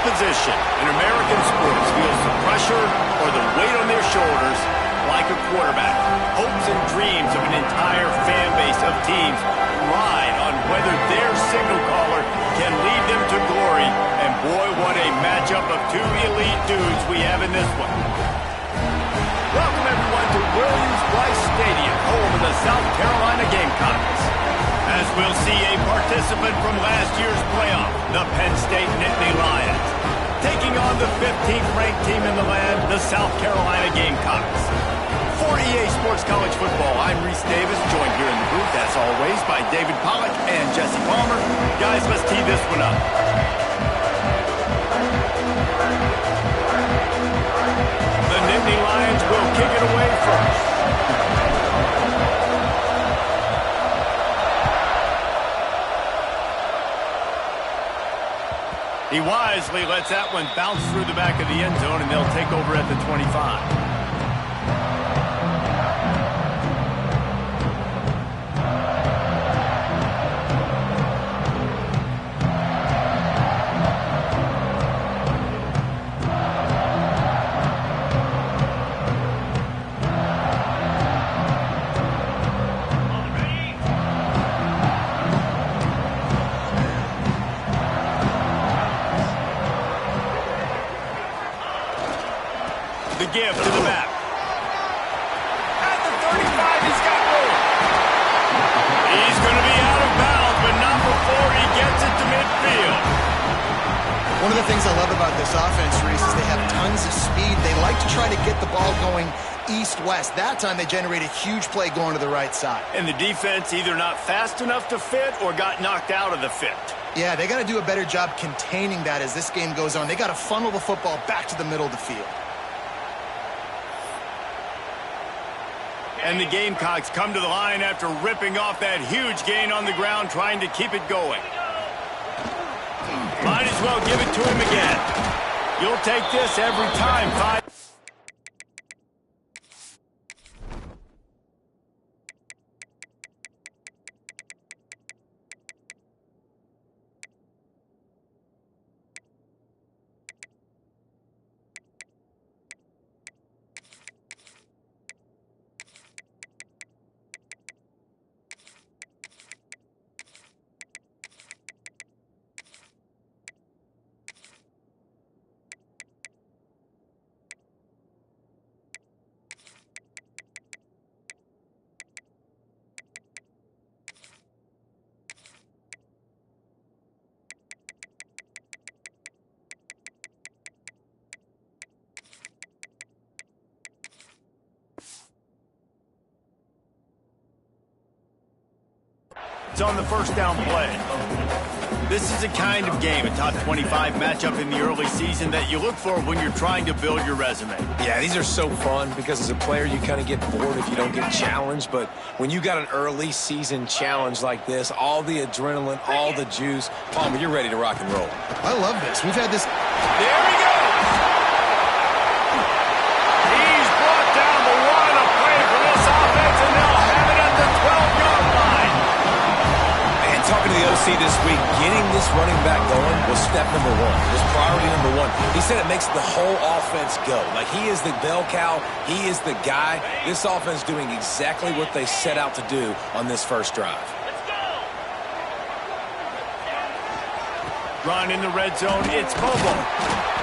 position in American sports feels the pressure or the weight on their shoulders like a quarterback. Hopes and dreams of an entire fan base of teams ride on whether their signal caller can lead them to glory. And boy, what a matchup of two elite dudes we have in this one. Welcome everyone to Williams-Brice Stadium, home of the South Carolina Gamecocks. As we'll see a participant from last year's playoff, the Penn State Nittany Lions, taking on the 15th ranked team in the land, the South Carolina Gamecocks. For EA Sports College Football, I'm Reese Davis, joined here in the booth, as always, by David Pollack and Jesse Palmer. Guys, let's tee this one up. The Nittany Lions will kick it away first. He wisely lets that one bounce through the back of the end zone, and they'll take over at the 25. The give to the back. At the 35, he's got room. He's going to be out of bounds, but not before he gets it to midfield. One of the things I love about this offense, Reese, is they have tons of speed. They like to try to get the ball going east-west. That time they generated a huge play going to the right side. And the defense either not fast enough to fit or got knocked out of the fit. Yeah, they got to do a better job containing that as this game goes on. They got to funnel the football back to the middle of the field. And the Gamecocks come to the line after ripping off that huge gain on the ground, trying to keep it going. Might as well give it to him again. You'll take this every time, Five. It's on the first down play. This is a kind of game, a top 25 matchup in the early season that you look for when you're trying to build your resume. Yeah, these are so fun because as a player you kind of get bored if you don't get challenged, but when you got an early season challenge like this, all the adrenaline, all the juice, Palmer, you're ready to rock and roll. I love this. We've had this. There he goes! He's brought down, but what a play for this offense, and they'll have it at the 12-yard line. Talking to the OC this week, getting this running back going was step number one. Was priority number one. He said it makes the whole offense go. Like, he is the bell cow. He is the guy. This offense doing exactly what they set out to do on this first drive. Run in the red zone. It's Bobo.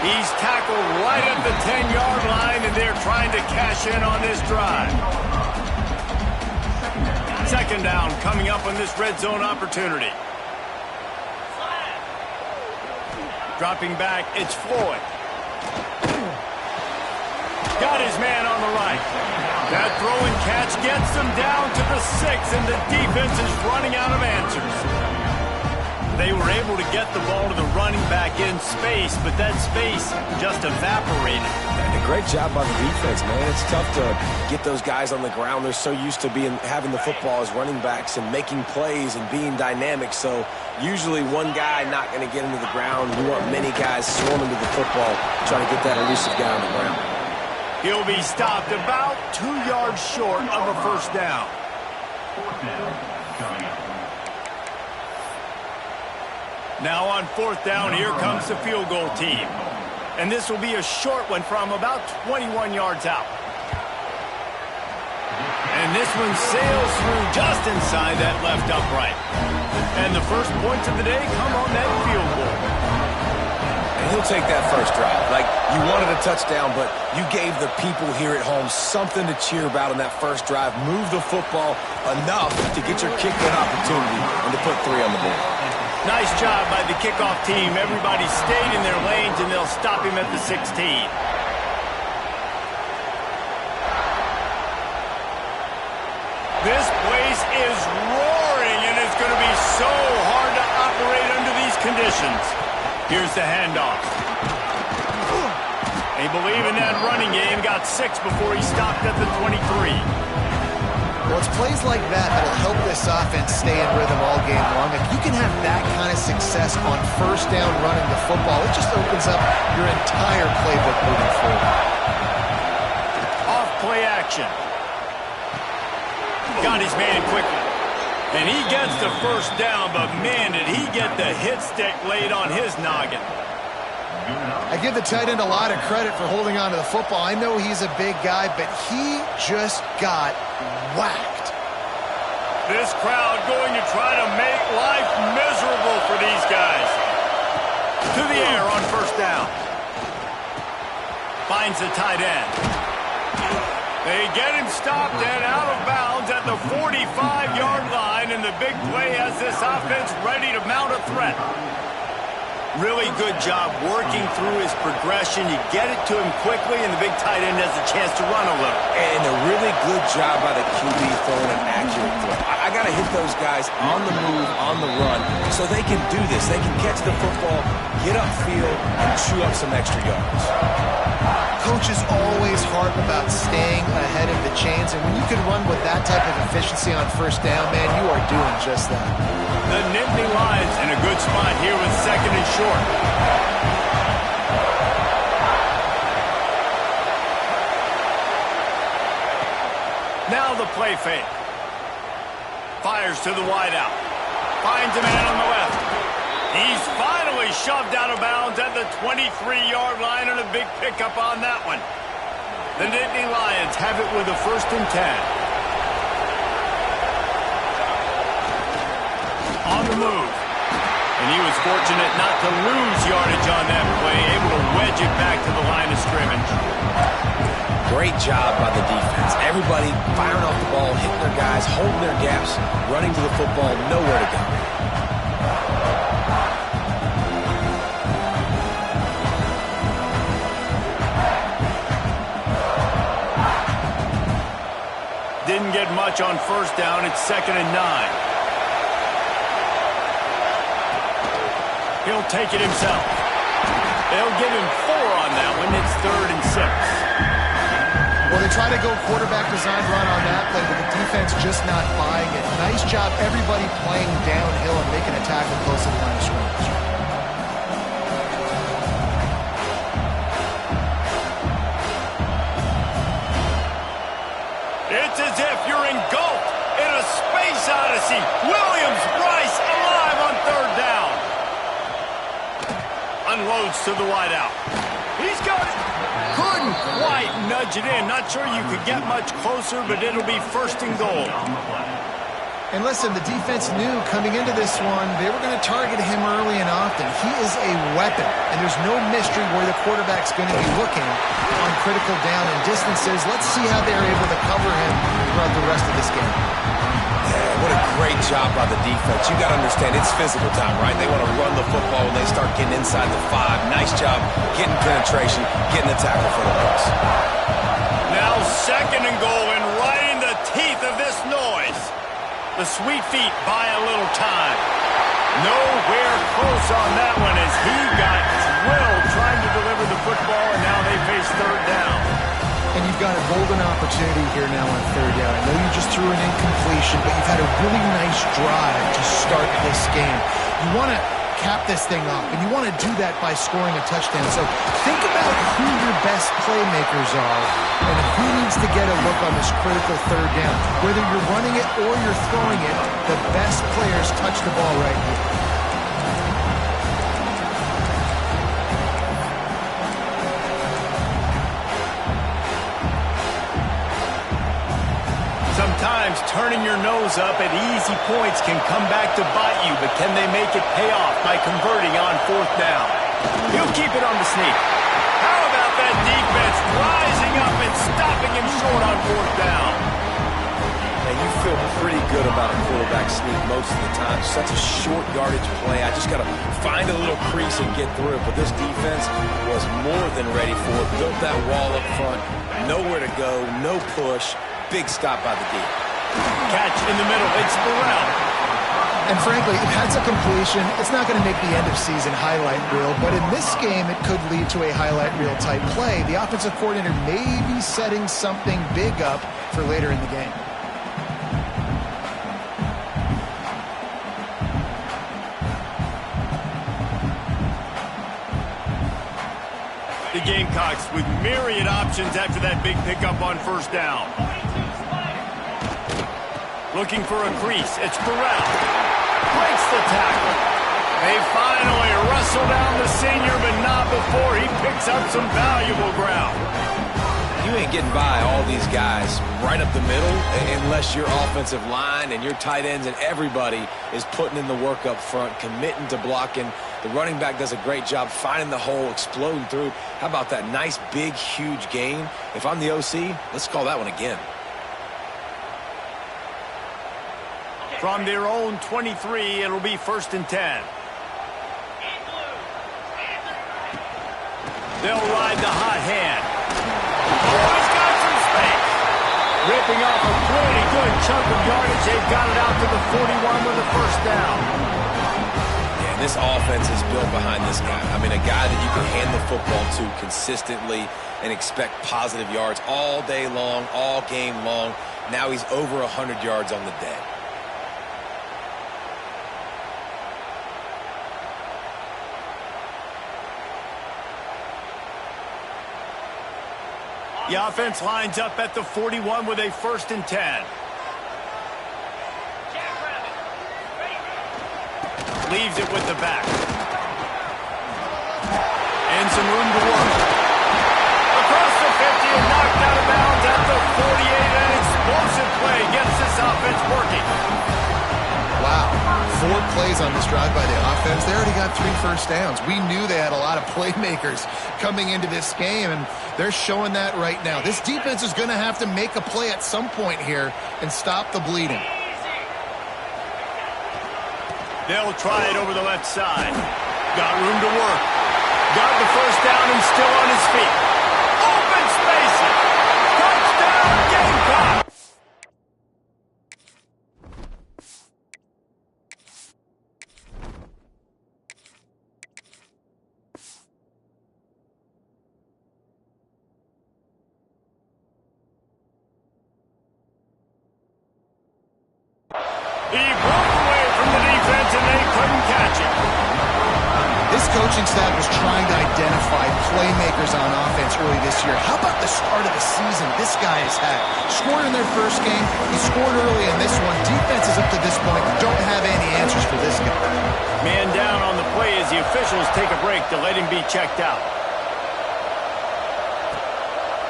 He's tackled right at the 10-yard line, and they're trying to cash in on this drive. Second down coming up on this red zone opportunity. Dropping back, it's Floyd. Got his man on the right. That throw and catch gets them down to the 6, and the defense is running out of answers. They were able to get the ball to the running back in space, but that space just evaporated. And a great job by the defense, man. It's tough to get those guys on the ground. They're so used to having the football as running backs and making plays and being dynamic. So usually one guy not going to get into the ground. You want many guys swarming to the football, trying to get that elusive guy on the ground. He'll be stopped about 2 yards short of a first down. Now on 4th down, here comes the field goal team. And this will be a short one from about 21 yards out. And this one sails through just inside that left upright. And the first points of the day come on that field goal. And he'll take that first drive. Like, you wanted a touchdown, but you gave the people here at home something to cheer about on that first drive. Move the football enough to get your kick-in opportunity and to put 3 on the board. Nice job by the kickoff team. Everybody stayed in their lanes, and they'll stop him at the 16. This place is roaring, and it's going to be so hard to operate under these conditions. Here's the handoff. They believe in that running game. Got 6 before he stopped at the 23. Well, it's plays like that that'll help this offense stay in rhythm all game long. If you can have that kind of success on 1st down running the football, it just opens up your entire playbook moving forward. Off play action. Got his man quickly. And he gets the 1st down, but man, did he get the hit stick laid on his noggin. I give the tight end a lot of credit for holding on to the football. I know he's a big guy, but he just got whacked. This crowd going to try to make life miserable for these guys. To the air on 1st down. Finds the tight end. They get him stopped and out of bounds at the 45-yard line, and the big play has this offense ready to mount a threat. Really good job working through his progression. You get it to him quickly, and the big tight end has a chance to run a little. And a really good job by the QB throwing an accurate throw. I got to hit those guys on the move, on the run, so they can do this. They can catch the football, get upfield, and chew up some extra yards. Coach is always hard about staying ahead of the chains, and when you can run with that type of efficiency on 1st down, man, you are doing just that. The Nittany Lions in a good spot here with 2nd and short. Now the play fake. Fires to the wideout. Finds a man on the left. He's finally shoved out of bounds at the 23-yard line, and a big pickup on that one. The Nittany Lions have it with a 1st and 10. On the move. And he was fortunate not to lose yardage on that play, able to wedge it back to the line of scrimmage. Great job by the defense. Everybody firing off the ball, hitting their guys, holding their gaps, running to the football, nowhere to go. Didn't get much on 1st down. It's 2nd and 9. He'll take it himself. They'll give him 4 on that one. It's 3rd and 6. Well, they try to go quarterback design run on that play, but the defense just not buying it. Nice job, everybody playing downhill and making a tackle close to the line of scrimmage. It's as if you're engulfed in a space odyssey. Williams-Brice alive on 3rd down. Unloads to the wideout. He's got it. Couldn't quite nudge it in. Not sure you could get much closer, but it'll be 1st and goal. And listen, the defense knew coming into this one, they were going to target him early and often. He is a weapon, and there's no mystery where the quarterback's going to be looking on critical down and distances. Let's see how they're able to cover him throughout the rest of this game. What a great job by the defense. You got to understand, it's physical time, right? They want to run the football when they start getting inside the 5. Nice job getting penetration, getting the tackle for the loss. Now 2nd and goal, and right in the teeth of this noise. The sweet feet buy a little time. Nowhere close on that one as he got drilled trying to deliver the football, and now they face 3rd down. And you've got a golden opportunity here now on 3rd down. I know you just threw an incompletion, but you've had a really nice drive to start this game. You want to cap this thing off, and you want to do that by scoring a touchdown. So think about who your best playmakers are and who needs to get a look on this critical 3rd down. Whether you're running it or you're throwing it, the best players touch the ball right here. turning your nose up at easy points can come back to bite you, but can they make it pay off by converting on 4th down? He'll keep it on the sneak. How about that defense rising up and stopping him short on 4th down? And you feel pretty good about a quarterback sneak most of the time. Such a short yardage play. I just got to find a little crease and get through it. But this defense was more than ready for it. Built that wall up front. Nowhere to go. No push. Big stop by the D. Catch in the middle. It's Burrell. And frankly, if that's a completion, it's not going to make the end-of-season highlight reel. But in this game, it could lead to a highlight reel type play. The offensive coordinator may be setting something big up for later in the game. The Gamecocks with myriad options after that big pickup on 1st down. Looking for a crease. It's Burrell. Breaks the tackle. They finally wrestle down the senior, but not before he picks up some valuable ground. You ain't getting by all these guys right up the middle unless your offensive line and your tight ends and everybody is putting in the work up front, committing to blocking. The running back does a great job finding the hole, exploding through. How about that nice, big, huge gain? If I'm the OC, let's call that one again. From their own 23, it'll be 1st and 10. They'll ride the hot hand. Oh, he's got some space. Ripping off a pretty good chunk of yardage. They've got it out to the 41 with a 1st down. Yeah, and this offense is built behind this guy. I mean, a guy that you can hand the football to consistently and expect positive yards all day long, all game long. Now he's over 100 yards on the day. The offense lines up at the 41 with a 1st and 10. Leaves it with the back. And some room to work. Across the 50 and knocked out of bounds at the 48. An explosive play gets this offense working. Wow. 4 plays on this drive by the offense. They already got 3 first downs. We knew they had a lot of playmakers coming into this game, and they're showing that right now. This defense is going to have to make a play at some point here and stop the bleeding. They'll try it over the left side. Got room to work. Got the 1st down and still on his feet. Open spaces. Touchdown, Gamecocks. He broke away from the defense and they couldn't catch him. This coaching staff was trying to identify playmakers on offense early this year. How about the start of the season this guy has had? Scored in their first game. He scored early in this one. Defenses up to this point don't have any answers for this guy. Man down on the play as the officials take a break to let him be checked out.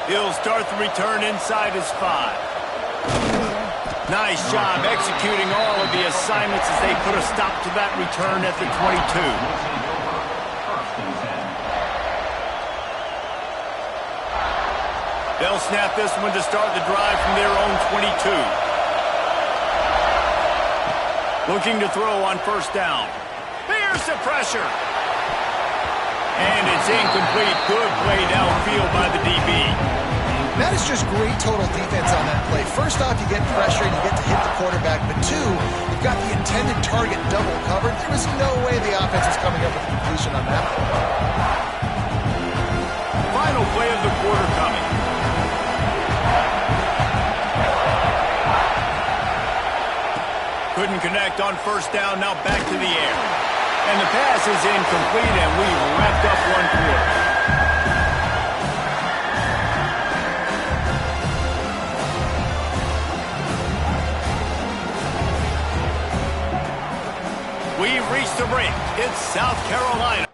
He'll start the return inside his 5. Nice job executing all of the assignments as they put a stop to that return at the 22. They'll snap this one to start the drive from their own 22. Looking to throw on 1st down. There's the pressure. And it's incomplete. Good play downfield by the DB. That is just great total defense on that play. First off, you get pressure and you get to hit the quarterback. But 2, you've got the intended target double covered. There was no way the offense was coming up with a completion on that. Final play of the quarter coming. Couldn't connect on 1st down. Now back to the air. And the pass is incomplete, and we've wrapped up 1 quarter. We've reached the break. It's South Carolina.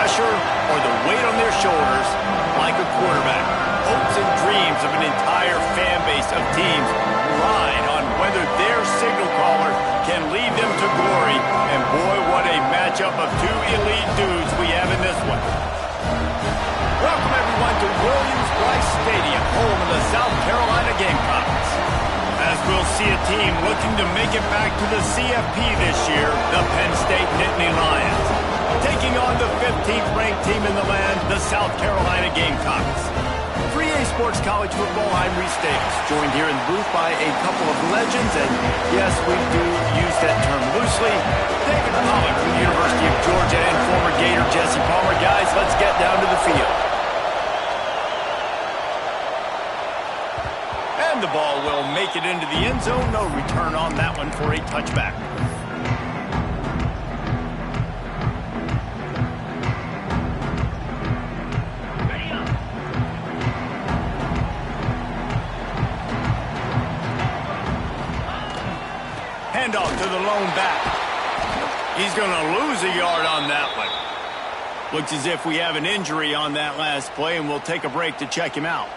pressure or the weight on their shoulders like a quarterback. Hopes and dreams of an entire fan base of teams ride on whether their signal caller can lead them to glory. And boy, what a matchup of two elite dudes we have in this one. Welcome everyone to Williams-Brice Stadium, home of the South Carolina Gamecocks. As we'll see a team looking to make it back to the CFP this year, the Penn State Nittany Lions. Taking on the 15th ranked team in the land, the South Carolina Gamecocks. 3A Sports College Football, I'm Reese Davis, joined here in the booth by a couple of legends, and yes, we do use that term loosely. David Pollock from the University of Georgia and former Gator Jesse Palmer. Guys, let's get down to the field. And the ball will make it into the end zone. No return on that one for a touchback. Handoff to the lone back. He's going to lose a yard on that one. Looks as if we have an injury on that last play, and we'll take a break to check him out.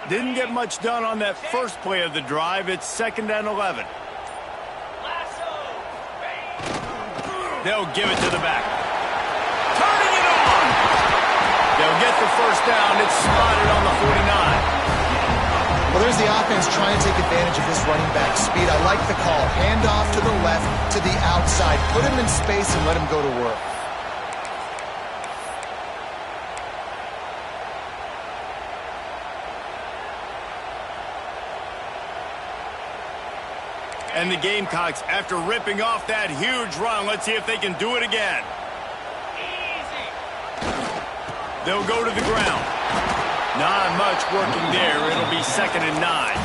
Didn't get much done on that first play of the drive. It's 2nd and 11. They'll give it to the back. Turning it on. They'll get the first down. It's spotted on the 49. Well, there's the offense trying to take advantage of this running back speed. I like the call. Hand off to the left, to the outside. Put him in space and let him go to work. And the Gamecocks, after ripping off that huge run, let's see if they can do it again. Easy. They'll go to the ground. Not much working there. It'll be 2nd and 9.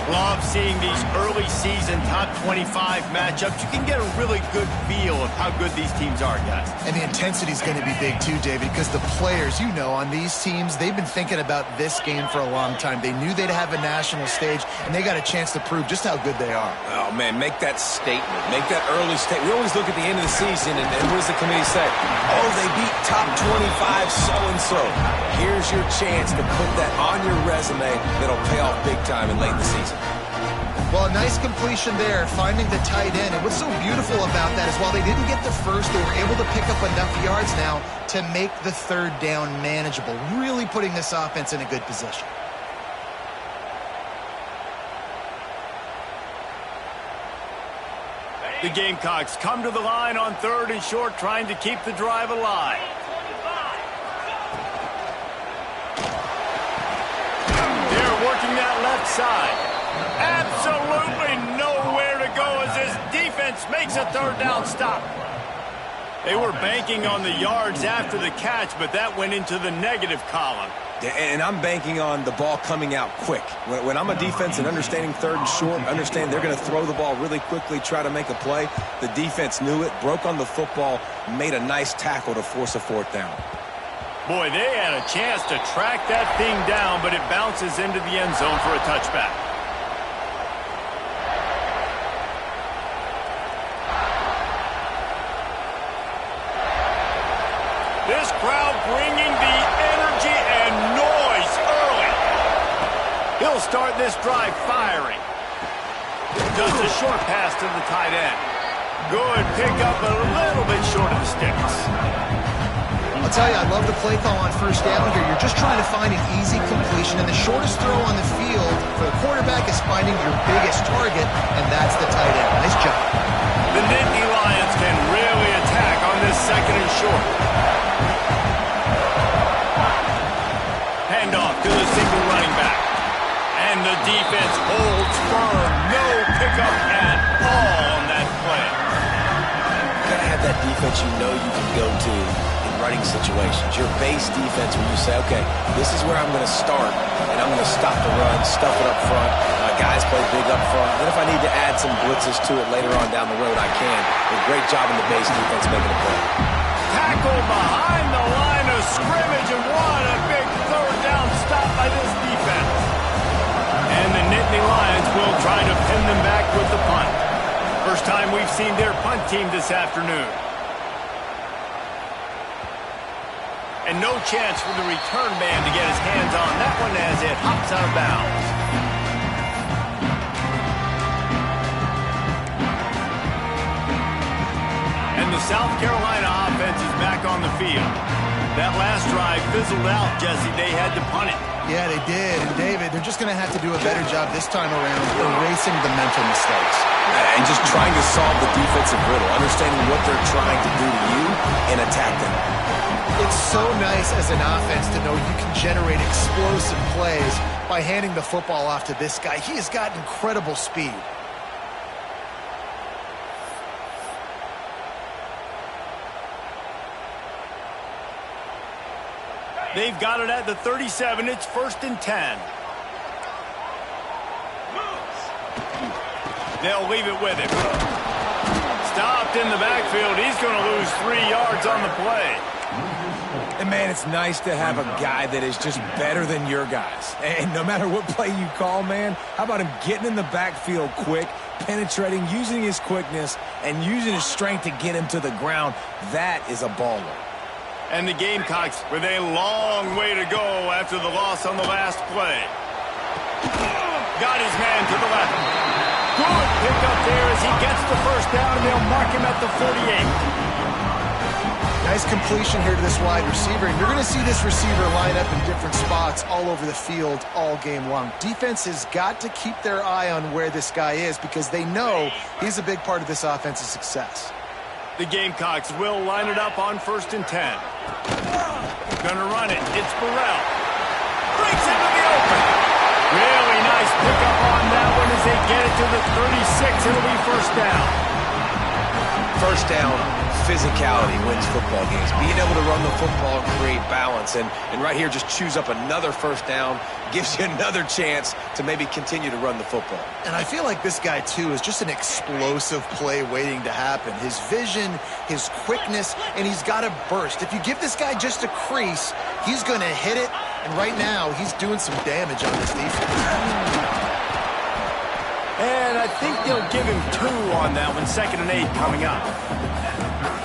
Love seeing these early season top 25 matchups. You can get a really good feel of how good these teams are, guys. And the intensity is going to be big too, David, because the players, you know, on these teams, they've been thinking about this game for a long time. They knew they'd have a national stage, and they got a chance to prove just how good they are. Oh, man, make that statement. Make that early statement. We always look at the end of the season, and what does the committee say? Oh, they beat top 25 so-and-so. Here's your chance to put that on your resume that'll pay off big time and late in the season. Well, a nice completion there, finding the tight end. And what's so beautiful about that is while they didn't get the first, they were able to pick up enough yards now to make the 3rd down manageable, really putting this offense in a good position. The Gamecocks come to the line on 3rd and short, trying to keep the drive alive. They're working that left side. Absolutely nowhere to go as this defense makes a 3rd down stop. They were banking on the yards after the catch, but that went into the negative column. And I'm banking on the ball coming out quick. When I'm a defense and understanding 3rd and short, understand they're going to throw the ball really quickly, try to make a play. The defense knew it, broke on the football, made a nice tackle to force a 4th down. Boy, they had a chance to track that thing down, but it bounces into the end zone for a touchback. This crowd bringing the energy and noise early. He'll start this drive firing. Does a short pass to the tight end. Good pickup, a little bit short of the sticks. I'll tell you, I love the play call on 1st down here. You're just trying to find an easy completion, and the shortest throw on the field for the quarterback is finding your biggest target, and that's the tight end. Nice job. The Nittany Lions can really attack on this 2nd and short. Handoff to the single running back. And the defense holds firm. No pickup at all on that play. You got to have that defense you know you can go to in running situations. Your base defense where you say, okay, this is where I'm going to start, and I'm going to stop the run, stuff it up front. Guys play big up front. Then if I need to add some blitzes to it later on down the road, I can. A great job in the base defense making a play. Tackle behind the line. with the punt. First time we've seen their punt team this afternoon. And no chance for the return man to get his hands on that one as it hops out of bounds. And the South Carolina offense is back on the field. That last drive fizzled out, Jesse. They had to punt it. Yeah, they did. And, David, they're just going to have to do a better job this time around erasing the mental mistakes. And just trying to solve the defensive riddle, understanding what they're trying to do to you and attack them. It's so nice as an offense to know you can generate explosive plays by handing the football off to this guy. He has got incredible speed. They've got it at the 37. It's 1st and 10. They'll leave it with him. Stopped in the backfield. He's going to lose 3 yards on the play. And, man, it's nice to have a guy that is just better than your guys. And no matter what play you call, man, how about him getting in the backfield quick, penetrating, using his quickness, and using his strength to get him to the ground? That is a baller. And the Gamecocks with a long way to go after the loss on the last play. Got his man to the left. Good pick up there as he gets the first down, and they'll mark him at the 48. Nice completion here to this wide receiver, and you're going to see this receiver line up in different spots all over the field all game long. Defense has got to keep their eye on where this guy is because they know he's a big part of this offense's success. The Gamecocks will line it up on 1st and 10. Gonna run it. It's Burrell. Breaks into the open. Really nice pickup on that one as they get it to the 36. It'll be 1st down. 1st down, physicality wins football games. Being able to run the football and create balance. And right here, just choose up another 1st down. Gives you another chance to maybe continue to run the football. And I feel like this guy, too, is just an explosive play waiting to happen. His vision, his quickness, and he's got a burst. If you give this guy just a crease, he's going to hit it. And right now, he's doing some damage on this defense. And I think they'll give him 2 on that one. 2nd and 8 coming up.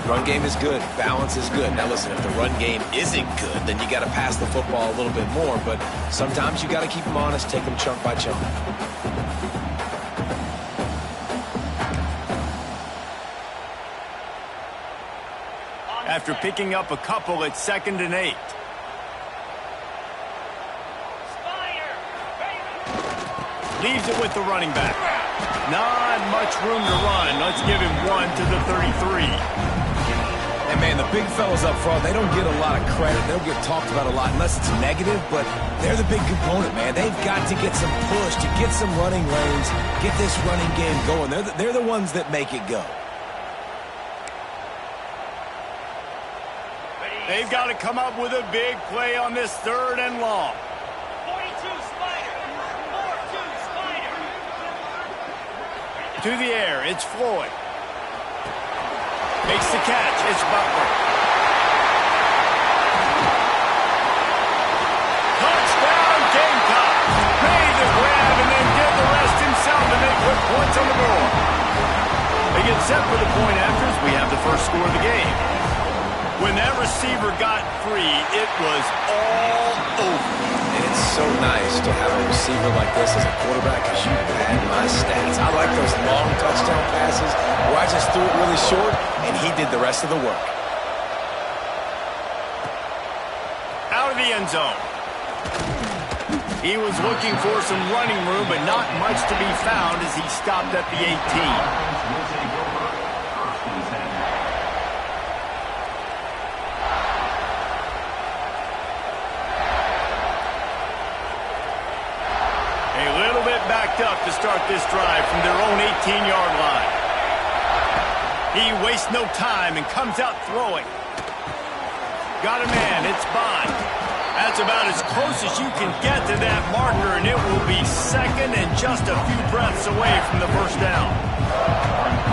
Run game is good. Balance is good. Now, listen, if the run game isn't good, then you got to pass the football a little bit more. But sometimes you got to keep them honest, take them chunk by chunk. After picking up a couple, it's 2nd and 8. Leaves it with the running back. Not much room to run. Let's give him 1 to the 33. And, man, the big fellas up front, they don't get a lot of credit. They don't get talked about a lot unless it's negative, but they're the big component, man. They've got to get some push, to get some running lanes, get this running game going. They're the ones that make it go. They've got to come up with a big play on this 3rd and long. 42 Spider. 4-2 Spider. To the air, it's Floyd. Makes the catch. It's Butler. Touchdown, Gamecocks. Made the grab and then did the rest himself, and they put points on the board. They get set for the point afters. We have the first score of the game. When that receiver got free, it was all over. And it's so nice to have a receiver like this as a quarterback because you pad my stats. I like those long touchdown passes where I just threw it really short and he did the rest of the work. Out of the end zone. He was looking for some running room, but not much to be found as he stopped at the 18. Up to start this drive from their own 18-yard line. He wastes no time and comes out throwing. Got a man. It's Bond. That's about as close as you can get to that marker, and it will be 2nd and just a few breaths away from the 1st down.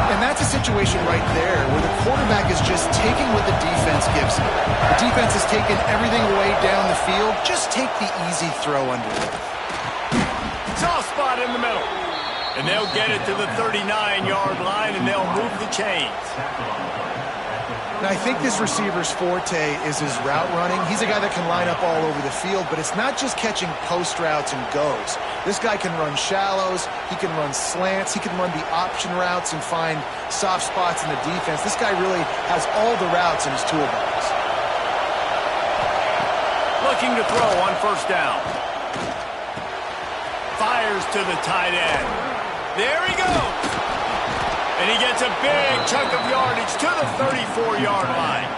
And that's a situation right there where the quarterback is just taking what the defense gives him. The defense has taken everything away down the field. Just take the easy throw under it. Soft spot in the middle. And they'll get it to the 39-yard line, and they'll move the chains. Now, I think this receiver's forte is his route running. He's a guy that can line up all over the field, but it's not just catching post routes and goes. This guy can run shallows, he can run slants, he can run the option routes and find soft spots in the defense. This guy really has all the routes in his toolbox. Looking to throw on first down. Fires to the tight end. There he goes. And he gets a big chunk of yardage to the 34-yard line.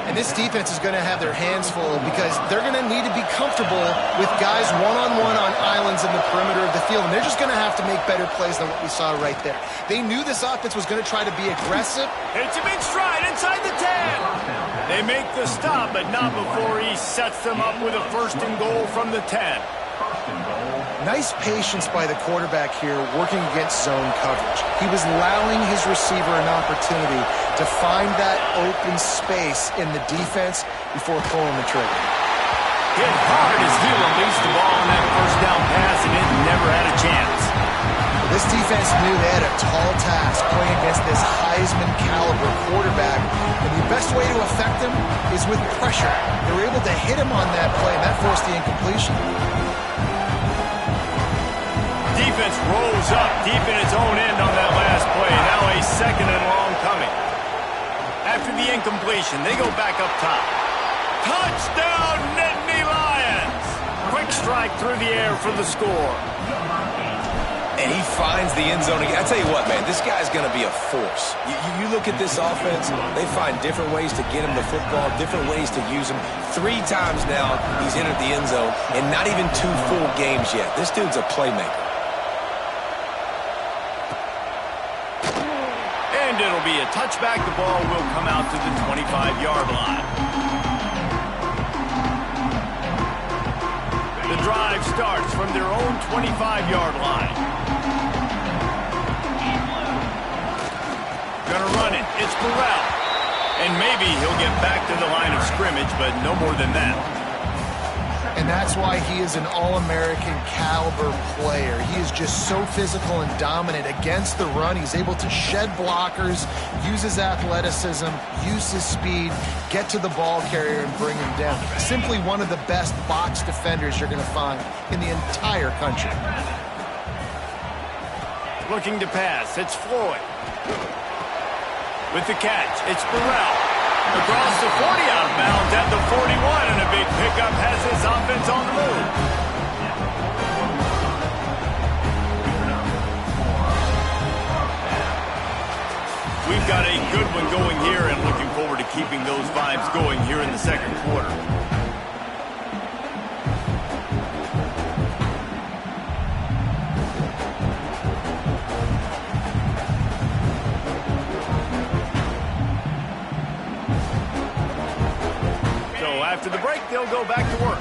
And this defense is going to have their hands full because they're going to need to be comfortable with guys one-on-one on islands in the perimeter of the field. And they're just going to have to make better plays than what we saw right there. They knew this offense was going to try to be aggressive. Hits him in stride inside the 10. They make the stop, but not before he sets them up with a first and goal from the 10. Nice patience by the quarterback here working against zone coverage. He was allowing his receiver an opportunity to find that open space in the defense before pulling the trigger. Hit hard as he released the ball on that first down pass, and it never had a chance. This defense knew they had a tall task playing against this Heisman-caliber quarterback, and the best way to affect him is with pressure. They were able to hit him on that play, and that forced the incompletion. Defense rolls up deep in its own end on that last play. Now a second and long coming. After the incompletion, they go back up top. Touchdown, Nittany Lions! Quick strike through the air for the score. And he finds the end zone again. I tell you what, man, this guy's going to be a force. You look at this offense, they find different ways to get him the football, different ways to use him. 3 times now he's entered the end zone, and not even 2 full games yet. This dude's a playmaker. And it'll be a touchback. The ball will come out to the 25-yard line. The drive starts from their own 25-yard line. Gonna run it. It's Burrell. And maybe he'll get back to the line of scrimmage, but no more than that. And that's why he is an All-American caliber player. He is just so physical and dominant against the run. He's able to shed blockers, use his athleticism, use his speed, get to the ball carrier and bring him down. Simply one of the best box defenders you're going to find in the entire country. Looking to pass. It's Floyd. With the catch, it's Burrell. Across the 40, out of bounds at the 41, and a big pickup has his offense on the move. We've got a good one going here, and looking forward to keeping those vibes going here in the second quarter. After the break, they'll go back to work.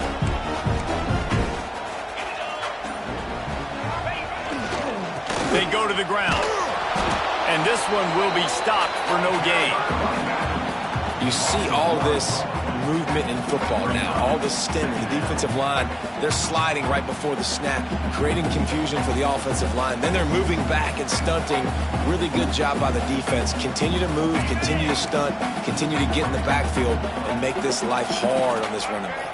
They go to the ground. And this one will be stopped for no gain. You see all this movement in football now, all the stemming, the defensive line, they're sliding right before the snap, creating confusion for the offensive line. Then they're moving back and stunting. Really good job by the defense. Continue to move, continue to stunt, continue to get in the backfield and make this life hard on this running back.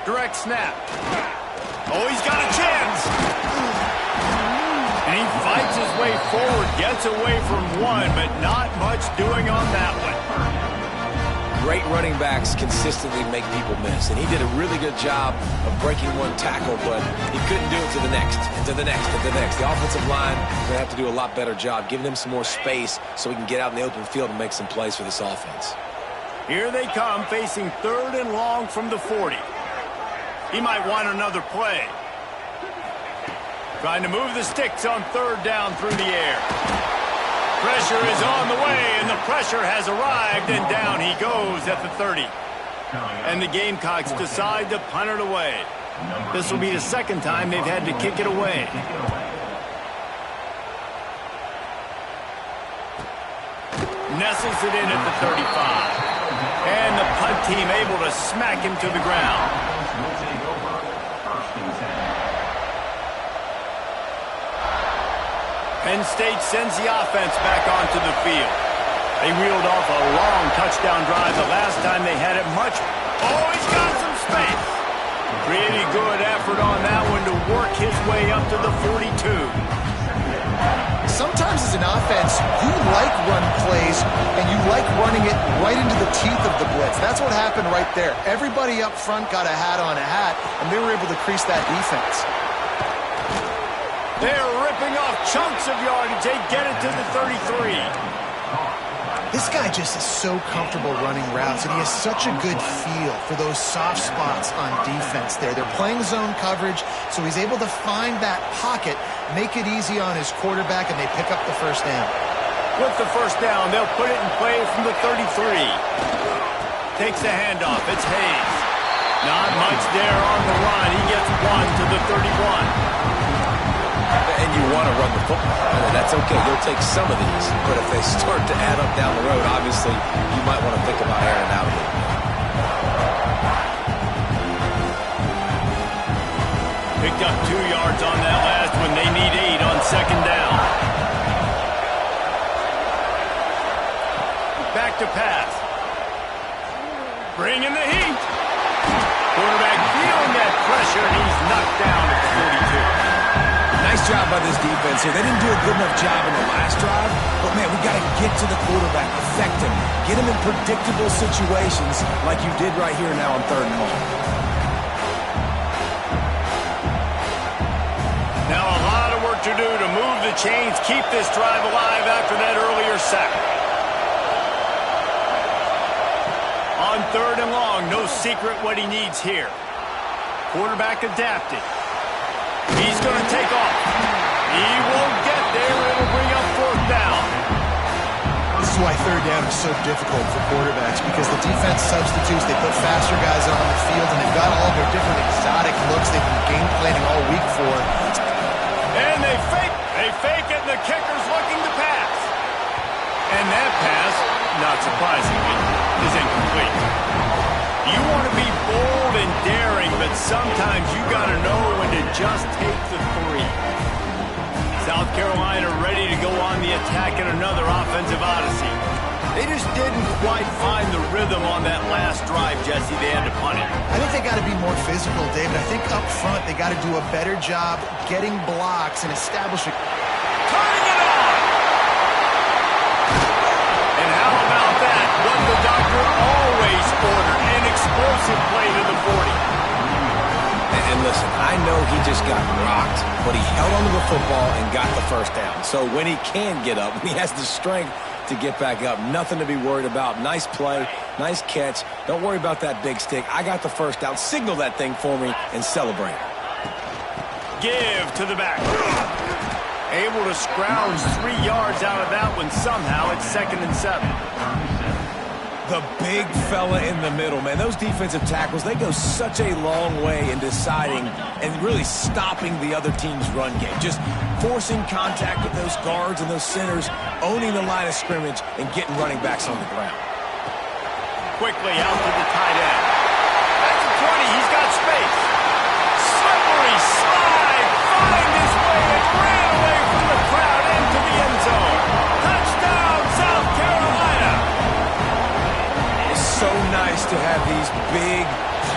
Direct snap. Oh, he's got a chance. And he fights his way forward, gets away from one, but not much doing on that one. Great running backs consistently make people miss, and he did a really good job of breaking one tackle, but he couldn't do it to the next, and to the next, and to the next. The offensive line is going to have to do a lot better job, giving him some more space so he can get out in the open field and make some plays for this offense. Here they come, facing 3rd and long from the 40. He might want another play. Trying to move the sticks on 3rd down through the air. Pressure is on the way, and the pressure has arrived, and down he goes at the 30. And the Gamecocks decide to punt it away. This will be the second time they've had to kick it away. Nestles it in at the 35. And the punt team able to smack him to the ground. Penn State sends the offense back onto the field. They reeled off a long touchdown drive the last time they had it much. Oh, he's got some space. Pretty good effort on that one to work his way up to the 42. Sometimes as an offense, you like run plays, and you like running it right into the teeth of the blitz. That's what happened right there. Everybody up front got a hat on a hat, and they were able to crease that defense. They're ripping off chunks of yardage. They get it to the 33. This guy just is so comfortable running routes, and he has such a good feel for those soft spots on defense there. They're playing zone coverage, so he's able to find that pocket, make it easy on his quarterback, and they pick up the first down. With the first down, they'll put it in play from the 33. Takes the handoff. It's Hayes. Not much there on the run. He gets one to the 31. And you want to run the football. That's okay. You'll take some of these. But if they start to add up down the road, obviously, you might want to think about airing out a little bit. Picked up 2 yards on that last one. They need 8 on second down. Back to pass. Bringing the heat. Quarterback feeling that pressure, and he's knocked down at the 42. Nice job by this defense here. They didn't do a good enough job in the last drive, but, man, we got to get to the quarterback, affect him, get him in predictable situations like you did right here now on 3rd and long. Now a lot of work to do to move the chains, keep this drive alive after that earlier sack. On 3rd and long, no secret what he needs here. Quarterback adapted. He's going to take off. He won't get there. It'll bring up 4th down. This is why 3rd down is so difficult for quarterbacks, because the defense substitutes. They put faster guys on the field, and they've got all their different exotic looks they've been game planning all week for. And they fake it, and the kicker's looking to pass. And that pass, not surprisingly, is incomplete. You want to be bold and daring, but sometimes you got to know when to just take the 3. South Carolina ready to go on the attack in another offensive odyssey. They just didn't quite find the rhythm on that last drive, Jesse. They had to punt it. I think they got to be more physical, David. I think up front they got to do a better job getting blocks and establishing. Turning it on! And how about that? What the doctor always ordered, an explosive play to the 40. And listen, I know he just got rocked, but he held onto the football and got the first down. So when he can get up, when he has the strength to get back up, nothing to be worried about. Nice play, nice catch. Don't worry about that big stick. I got the first down. Signal that thing for me and celebrate. Give to the back. Able to scrounge 3 yards out of that one somehow. It's 2nd and 7. The big fella in the middle, man. Those defensive tackles, they go such a long way in deciding and really stopping the other team's run game. Just forcing contact with those guards and those centers, owning the line of scrimmage, and getting running backs on the ground. Quickly out to the tight end. That's the 20. He's got space. Slippery slide. Find his way and ran away from the crowd into the end zone. Touchdown, South Carolina. So nice to have these big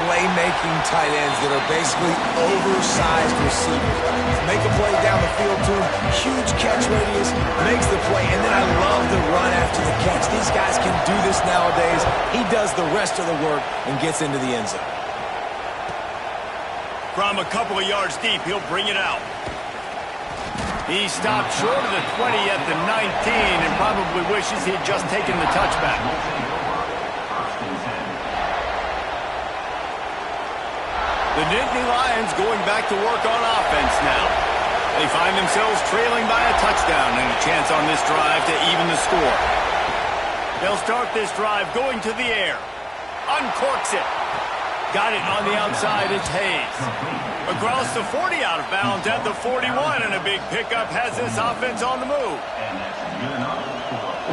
playmaking tight ends that are basically oversized receivers. Make a play down the field to him, huge catch radius, makes the play, and then I love the run after the catch. These guys can do this nowadays. He does the rest of the work and gets into the end zone. From a couple of yards deep, he'll bring it out. He stopped short of the 20 at the 19 and probably wishes he had just taken the touchback. The Nittany Lions going back to work on offense now. They find themselves trailing by a touchdown and a chance on this drive to even the score. They'll start this drive going to the air. Uncorks it. Got it on the outside. It's Hayes. Across the 40 out of bounds at the 41, and a big pickup has this offense on the move.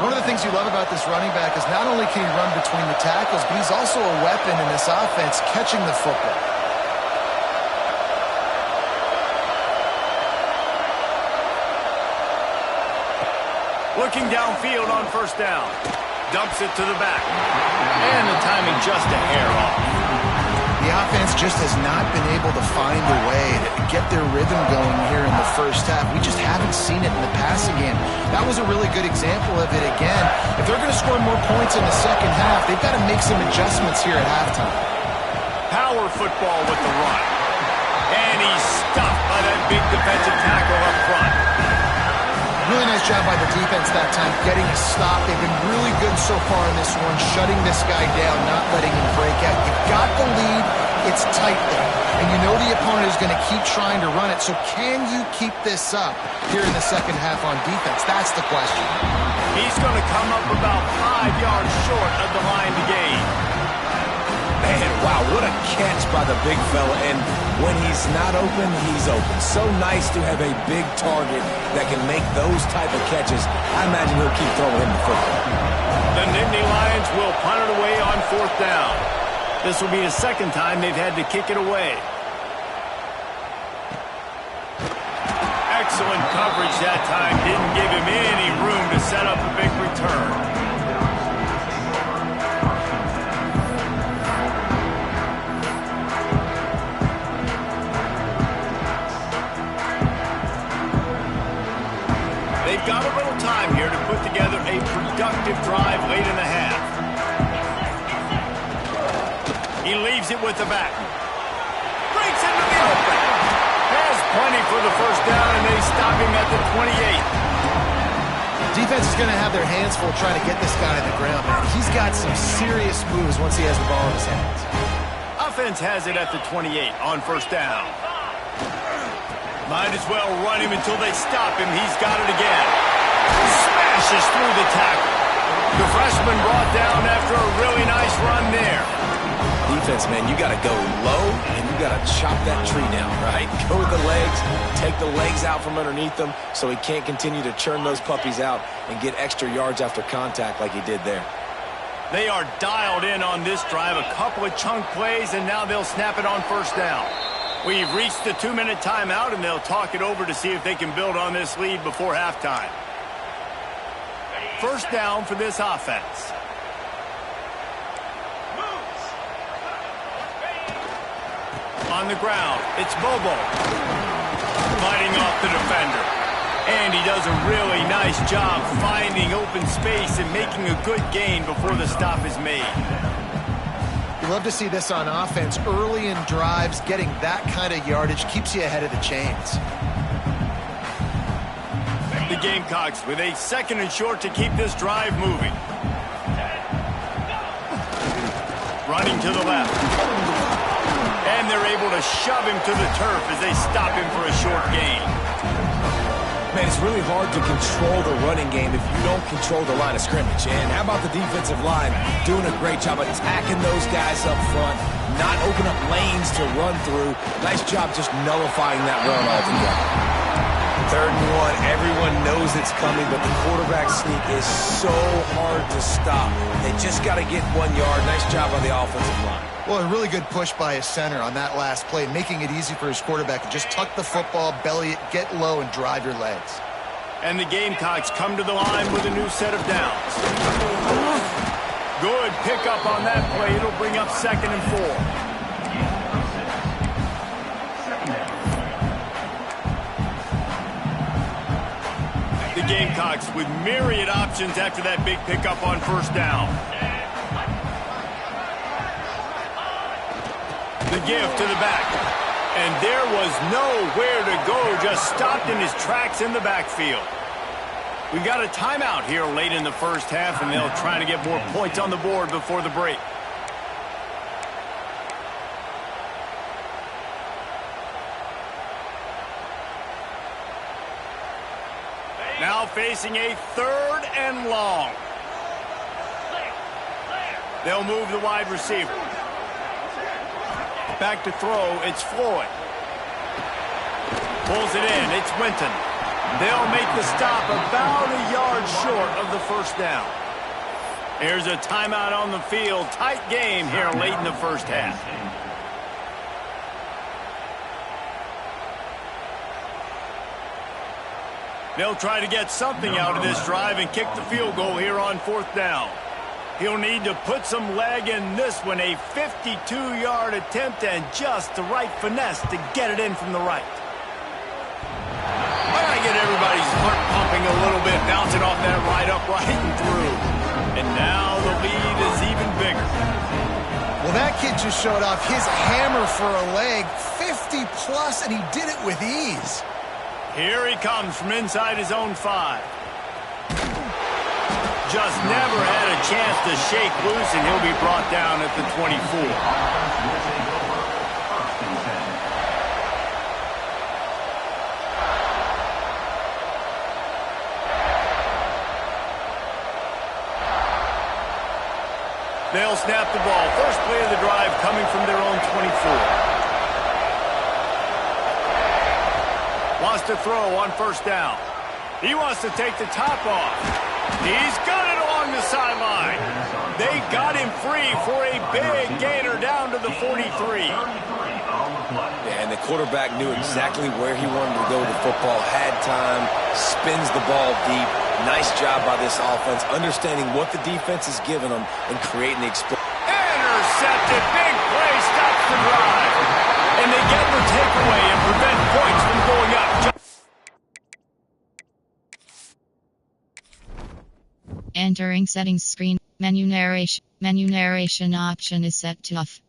One of the things you love about this running back is not only can he run between the tackles, but he's also a weapon in this offense catching the football. Looking downfield on first down. Dumps it to the back. And the timing just a hair off. The offense just has not been able to find a way to get their rhythm going here in the first half. We just haven't seen it in the passing game. That was a really good example of it again. If they're going to score more points in the second half, they've got to make some adjustments here at halftime. Power football with the run. And he's stuffed by that big defensive tackle up front. Really nice job by the defense that time, getting a stop. They've been really good so far in this one, shutting this guy down, not letting him break out. You've got the lead. It's tight there. And you know the opponent is going to keep trying to run it. So can you keep this up here in the second half on defense? That's the question. He's going to come up about 5 yards short of the line to gain. Man, wow, what a catch by the big fella. And when he's not open, he's open. So nice to have a big target that can make those type of catches. I imagine he'll keep throwing him the football. The Nittany Lions will punt it away on fourth down. This will be the second time they've had to kick it away. Excellent coverage that time. Didn't give him any room to set up a big return. They've got a little time here to put together a productive drive late in the half. He leaves it with the back. Breaks into the open. Has plenty for the first down, and they stop him at the 28. Defense is going to have their hands full trying to get this guy to the ground, man. He's got some serious moves once he has the ball in his hands. Offense has it at the 28 on first down. Might as well run him until they stop him. He's got it again. Smashes through the tackle. The freshman brought down after a really nice run there. Defense, man, you got to go low, and you got to chop that tree down, right? Go with the legs, take the legs out from underneath them so he can't continue to churn those puppies out and get extra yards after contact like he did there. They are dialed in on this drive. A couple of chunk plays, and now they'll snap it on first down. We've reached the 2-minute timeout, and they'll talk it over to see if they can build on this lead before halftime. First down for this offense. On the ground, it's Bobo. Fighting off the defender. And he does a really nice job finding open space and making a good gain before the stop is made. You love to see this on offense. Early in drives, getting that kind of yardage keeps you ahead of the chains. The Gamecocks with a second and short to keep this drive moving. Running to the left. And they're able to shove him to the turf as they stop him for a short gain. Man, it's really hard to control the running game if you don't control the line of scrimmage. And how about the defensive line doing a great job attacking those guys up front, not open up lanes to run through. Nice job just nullifying that run altogether. 3rd and 1, everyone knows it's coming, but the quarterback sneak is so hard to stop. They just got to get 1 yard. Nice job on the offensive line. Well, a really good push by his center on that last play, making it easy for his quarterback to just tuck the football, belly it, get low, and drive your legs. And the Gamecocks come to the line with a new set of downs. Good pickup on that play. It'll bring up 2nd and 4. The Gamecocks with myriad options after that big pickup on first down. The give to the back. And there was nowhere to go, just stopped in his tracks in the backfield. We got a timeout here late in the first half, and they'll try to get more points on the board before the break. Now facing a 3rd and long. They'll move the wide receiver. Back to throw, it's Floyd. Pulls it in, it's Winton. They'll make the stop about a yard short of the first down. Here's a timeout on the field. Tight game here late in the first half. They'll try to get something out of this drive and kick the field goal here on 4th down. He'll need to put some leg in this one, a 52-yard attempt and just the right finesse to get it in from the right. Well, I get everybody's heart pumping a little bit, bouncing off that right upright and through. And now the lead is even bigger. Well, that kid just showed off his hammer for a leg, 50-plus, and he did it with ease. Here he comes from inside his own 5. Just never had a chance to shake loose, and he'll be brought down at the 24. They'll snap the ball. First play of the drive coming from their own 24. Wants to throw on 1st down. He wants to take the top off. He's got it along the sideline. They got him free for a big gainer down to the 43. And the quarterback knew exactly where he wanted to go with the football, had time, spins the ball deep. Nice job by this offense, understanding what the defense is giving them and creating the explosion. Intercepted. Big play stops the drive. And they get the takeaway and prevent points from going up. Entering settings screen. Menu narration. Menu narration option is set to off.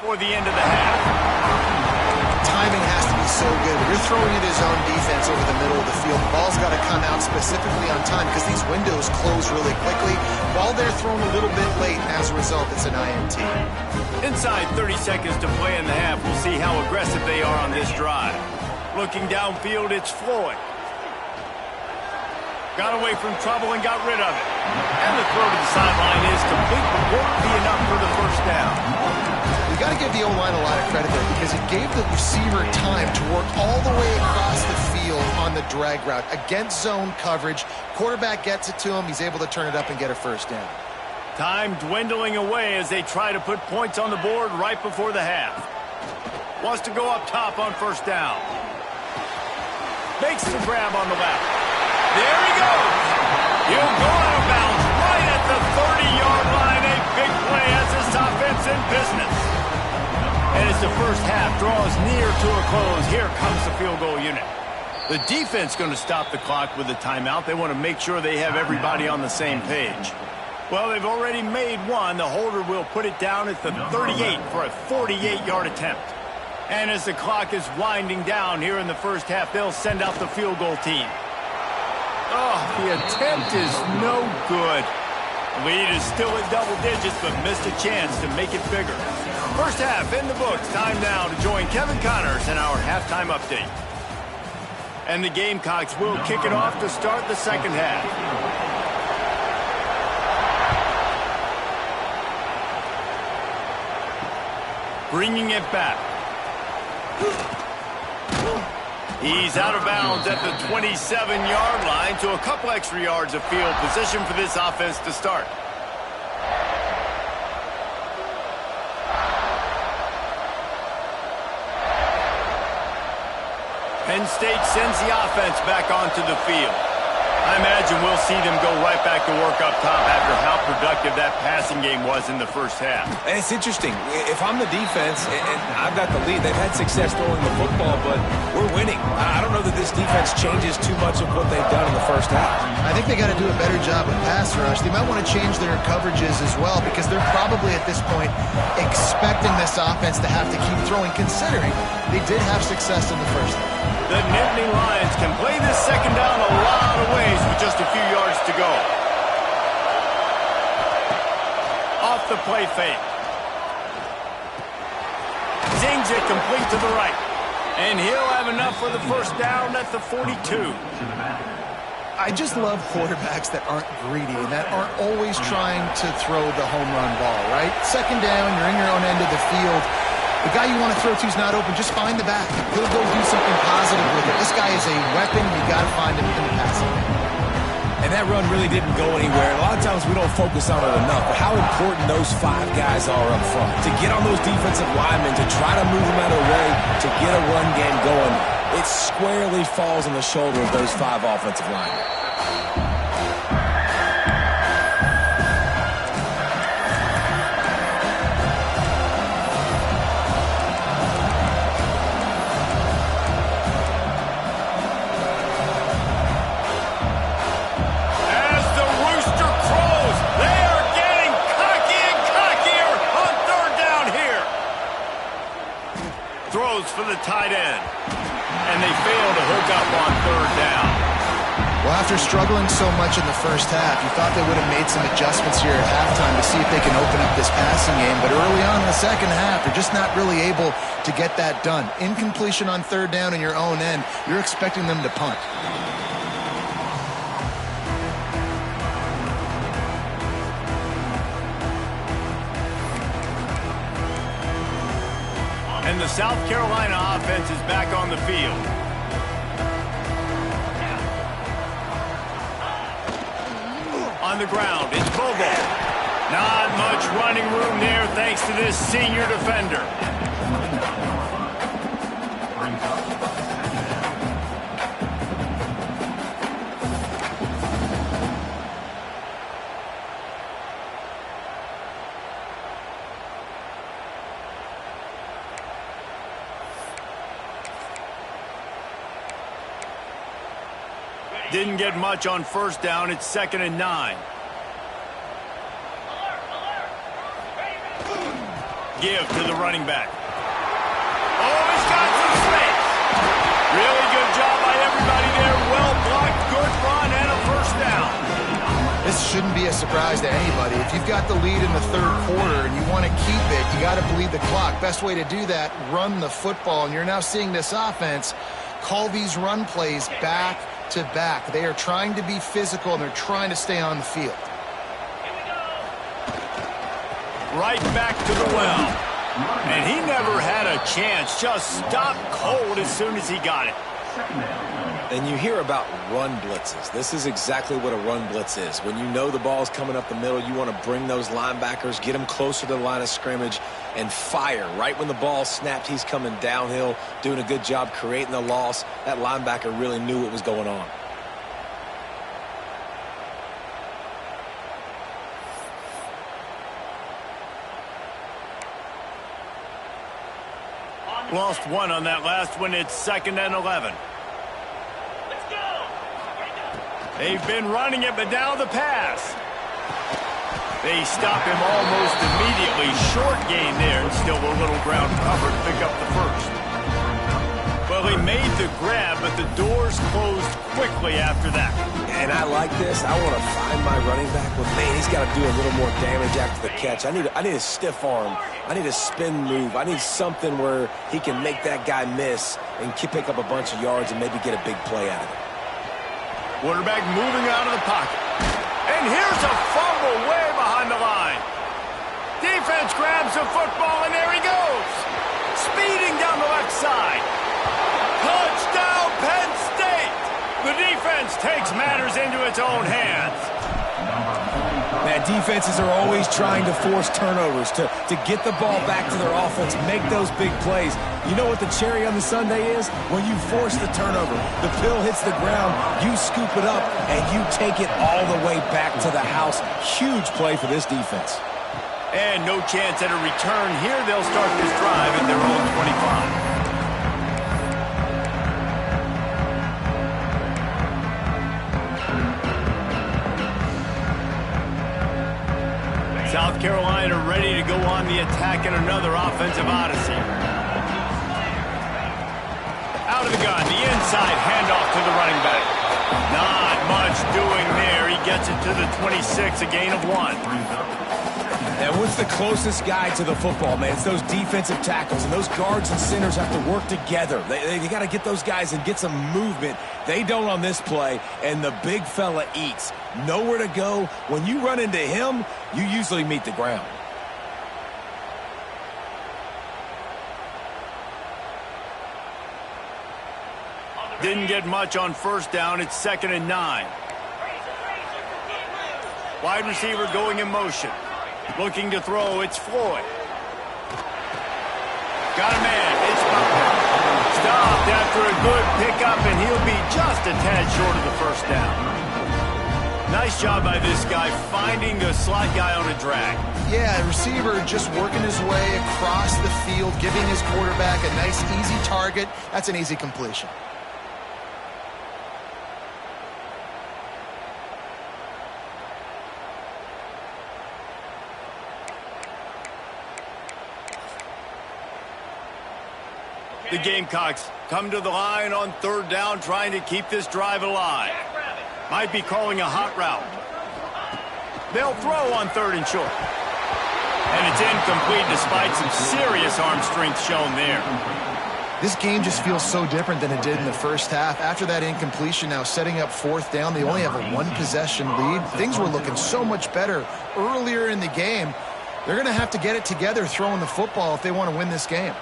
For the end of the half. Timing has to be so good. When you're throwing it his own defense over the middle of the field, the ball's got to come out specifically on time because these windows close really quickly. While they're thrown a little bit late, as a result, it's an INT. Inside 30 seconds to play in the half. We'll see how aggressive they are on this drive. Looking downfield, it's Floyd. Got away from trouble and got rid of it. And the throw to the sideline is complete, but won't be enough for the 1st down. You got to give the O-line a lot of credit there because it gave the receiver time to work all the way across the field on the drag route. Against zone coverage, quarterback gets it to him. He's able to turn it up and get a 1st down. Time dwindling away as they try to put points on the board right before the half. Wants to go up top on 1st down. Makes the grab on the left. There he goes. He'll go out of bounds right at the 30-yard line. A big play as this offense in business. And as the 1st half draws near to a close, here comes the field goal unit. The defense going to stop the clock with a timeout. They want to make sure they have everybody on the same page. Well, they've already made one. The holder will put it down at the 38 for a 48-yard attempt. And as the clock is winding down here in the 1st half, they'll send out the field goal team. Oh, the attempt is no good. Lead is still at double digits, but missed a chance to make it bigger. 1st half in the books. Time now to join Kevin Connors in our halftime update. And the Gamecocks will kick it off to start the 2nd half. Bringing it back. He's out of bounds at the 27-yard line, so a couple extra yards of field position for this offense to start. Penn State sends the offense back onto the field. I imagine we'll see them go right back to work up top after how productive that passing game was in the 1st half. And it's interesting. If I'm the defense and I've got the lead, they've had success throwing the football, but we're winning. I don't know that this defense changes too much of what they've done in the 1st half. I think they got to do a better job with pass rush. They might want to change their coverages as well because they're probably at this point expecting this offense to have to keep throwing, considering they did have success in the 1st half. The Nittany Lions can play this 2nd down a lot of ways with just a few yards to go. Off the play fake. Zings it complete to the right. And he'll have enough for the 1st down at the 42. I just love quarterbacks that aren't greedy and that aren't always trying to throw the home run ball, right? 2nd down, you're in your own end of the field. the guy you want to throw to is not open, just find the back. He'll go do something positive with it. This guy is a weapon. You got to find him in the passing game. And that run really didn't go anywhere. A lot of times we don't focus on it enough, but how important those 5 guys are up front. To get on those defensive linemen, to try to move them out of the way, to get a run game going, it squarely falls on the shoulder of those 5 offensive linemen. For the tight end, and they fail to hook up on 3rd down. Well, after struggling so much in the first half, you thought they would have made some adjustments here at halftime to see if they can open up this passing game, but early on in the second half, they're just not really able to get that done. Incompletion on 3rd down in your own end, you're expecting them to punt. And the South Carolina offense is back on the field. On the ground, it's Bobo. Not much running room there thanks to this senior defender. Didn't get much on 1st down. It's 2nd and 9. Give to the running back. Oh, he's got some space. Really good job by everybody there. Well blocked, good run, and a 1st down. This shouldn't be a surprise to anybody. If you've got the lead in the 3rd quarter and you want to keep it, you got to bleed the clock. Best way to do that, run the football. And you're now seeing this offense call these run plays back to back. They are trying to be physical, and they're trying to stay on the field. Right back to the well. And he never had a chance. Just stopped cold as soon as he got it. And you hear about run blitzes. This is exactly what a run blitz is. When you know the ball's coming up the middle, you want to bring those linebackers, get them closer to the line of scrimmage, and fire. Right when the ball snapped, he's coming downhill, doing a good job creating the loss. That linebacker really knew what was going on. Lost 1 on that last one. It's 2nd and 11. They've been running it, but now the pass. They stop him almost immediately. Short gain there, and still a little ground cover to pick up the 1st. Well, he made the grab, but the doors closed quickly after that. And I like this. I want to find my running back, but man, he's got to do a little more damage after the catch. I need a stiff arm. I need a spin move. I need something where he can make that guy miss and pick up a bunch of yards and maybe get a big play out of it. Quarterback moving out of the pocket. And here's a fumble way behind the line. Defense grabs the football, and there he goes. Speeding down the left side. Touchdown, Penn State. The defense takes matters into its own hands. Man, defenses are always trying to force turnovers to get the ball back to their offense, make those big plays. You know what the cherry on the sundae is? When you force the turnover, the pill hits the ground, you scoop it up, and you take it all the way back to the house. Huge play for this defense. And no chance at a return here. They'll start this drive at their own 25. South Carolina ready to go on the attack in another offensive odyssey. Out of the gun, the inside handoff to the running back. Not much doing there. He gets it to the 26, a gain of 1. And what's the closest guy to the football, man? It's those defensive tackles, and those guards and centers have to work together. They got to get those guys and get some movement. They don't on this play, and the big fella eats. Nowhere to go. When you run into him, you usually meet the ground. Didn't get much on first down. It's 2nd and 9. Wide receiver going in motion. Looking to throw. It's Floyd. Got a man. It's Penn. Stopped after a good pickup, and he'll be just a tad short of the first down. Nice job by this guy finding the slot guy on a drag. Yeah, the receiver just working his way across the field, giving his quarterback a nice, easy target. That's an easy completion. The Gamecocks come to the line on 3rd down, trying to keep this drive alive. Might be calling a hot route. They'll throw on 3rd and short. And it's incomplete despite some serious arm strength shown there. This game just feels so different than it did in the first half. After that incompletion, now setting up 4th down, they only have a 1-possession lead. Things were looking so much better earlier in the game. They're going to have to get it together throwing the football if they want to win this game.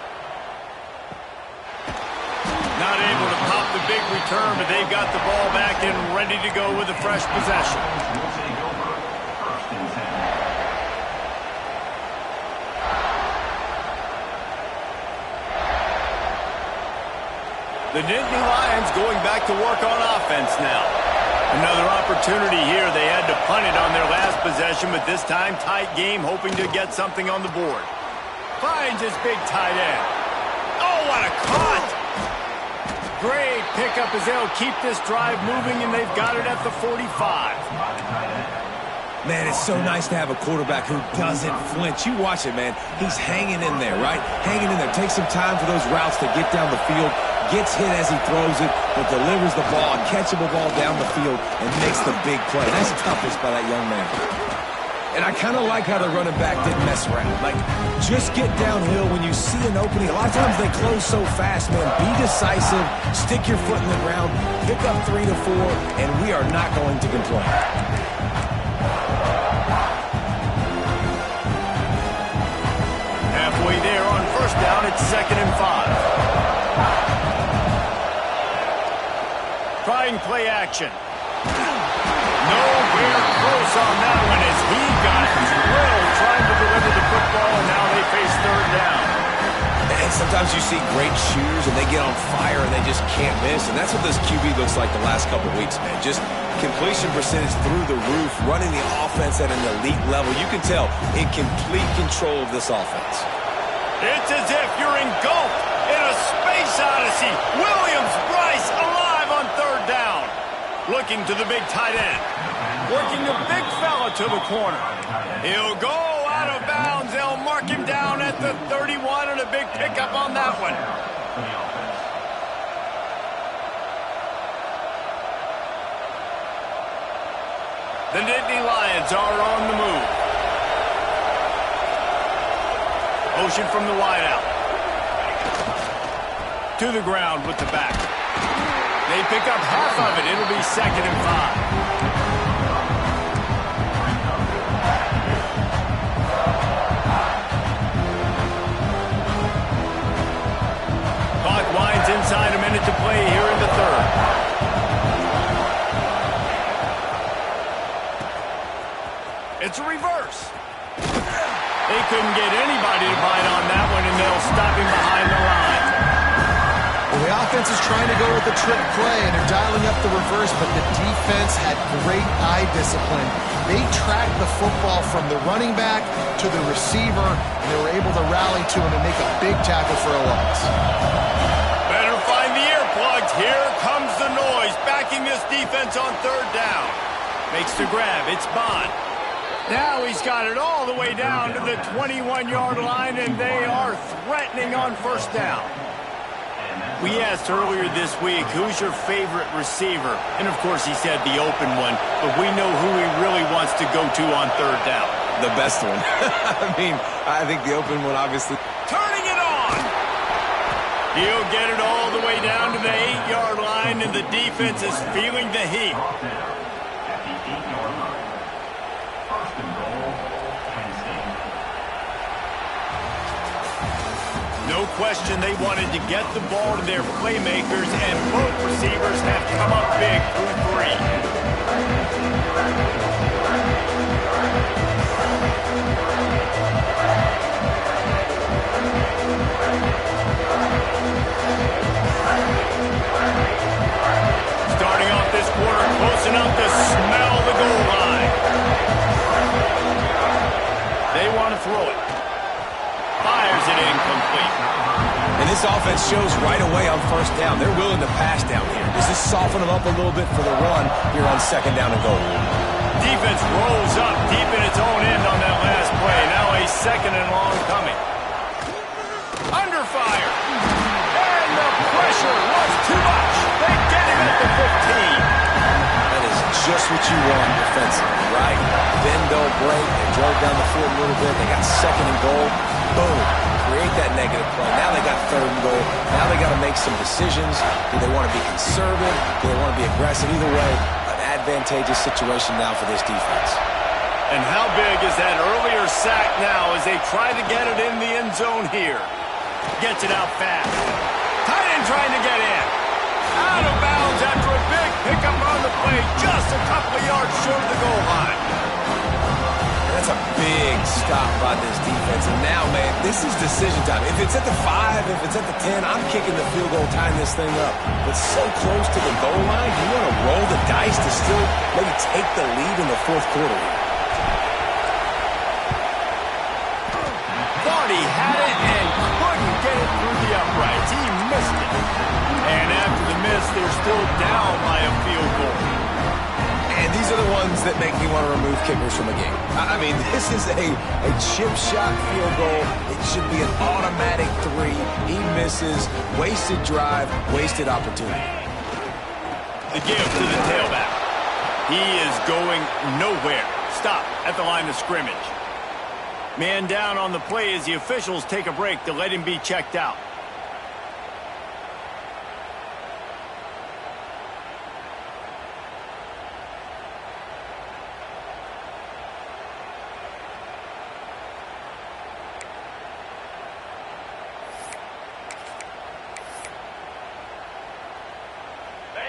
Not able to pop the big return, but they've got the ball back and ready to go with a fresh possession. The Nittany Lions going back to work on offense now. Another opportunity here. They had to punt it on their last possession, but this time tight game, hoping to get something on the board. Finds his big tight end. Oh, what a cut! Great pickup as they'll keep this drive moving, and they've got it at the 45. Man, it's so nice to have a quarterback who doesn't flinch. You watch it, man. He's hanging in there, right? Hanging in there. Takes some time for those routes to get down the field. Gets hit as he throws it, but delivers the ball, a catchable ball down the field, and makes the big play. That's toughness by that young man. And I kind of like how the running back didn't mess around. Like, just get downhill when you see an opening. A lot of times they close so fast, man. Be decisive, stick your foot in the ground, pick up 3 to 4, and we are not going to complain. Halfway there on first down, it's 2nd and 5. Trying play action. Nowhere close on that one as he got drilled trying to deliver the football, and now they face 3rd down. And sometimes you see great shooters and they get on fire and they just can't miss, and that's what this QB looks like the last couple of weeks, man. Just completion percentage through the roof, running the offense at an elite level. You can tell in complete control of this offense. It's as if you're engulfed in a space odyssey. Williams-Brice alive on 3rd down. Looking to the big tight end. Working the big fella to the corner. He'll go out of bounds. They'll mark him down at the 31, and a big pickup on that one. The Nittany Lions are on the move. Motion from the wideout. To the ground with the back. They pick up half of it. It'll be 2nd and 5. Clock winds inside, a minute to play here in the 3rd. It's a reverse. They couldn't get anybody to bite on that one, and they'll stop him behind the line. Well, the offense is trying to go with the trick play, and they're dialing up the reverse, but the defense had great eye discipline. They tracked the football from the running back to the receiver, and they were able to rally to him and make a big tackle for a loss. Better find the earplugs. Here comes the noise, backing this defense on 3rd down. Makes the grab. It's Bond. Now he's got it all the way down to the 21-yard line, and they are threatening on 1st down. We asked earlier this week, who's your favorite receiver? And, of course, he said the open one, but we know who he really wants to go to on 3rd down. The best one. I mean, I think the open one, obviously. Turning it on! He'll get it all the way down to the 8-yard line, and the defense is feeling the heat. No question they wanted to get the ball to their playmakers, and both receivers have come up big through three. Starting off this quarter, close enough to smell the goal line. They want to throw it. Fires it incomplete. And this offense shows right away on first down. They're willing to pass down here. Does this soften them up a little bit for the run here on second down and goal? Defense rolls up deep in its own end on that last play. Now a second and long coming. Under fire. And the pressure was too much. They get him at the 15. That is just what you want defensively, right? Bend, don't break. They drove down the field a little bit. They got second and goal. Boom. Create that negative play. Now they got third and goal. Now they got to make some decisions. Do they want to be conservative? Do they want to be aggressive? Either way, an advantageous situation now for this defense. And how big is that earlier sack now as they try to get it in the end zone here? Gets it out fast. Tight end trying to get in. Out of bounds after a big pickup on the play, just a couple of yards short of the goal line. That's a big stop by this defense. And now, man, this is decision time. If it's at the 5, if it's at the 10, I'm kicking the field goal, tying this thing up. But so close to the goal line, you want to roll the dice to still maybe take the lead in the fourth quarter. Thought he had it and couldn't get it through the uprights. He missed it. And after the miss, they're still down by a field goal. And these are the ones that make me want to remove kickers from a game. I mean, this is a chip shot field goal. It should be an automatic 3. He misses. Wasted drive, wasted opportunity. The give to the tailback. He is going nowhere. Stop at the line of scrimmage. Man down on the play as the officials take a break to let him be checked out.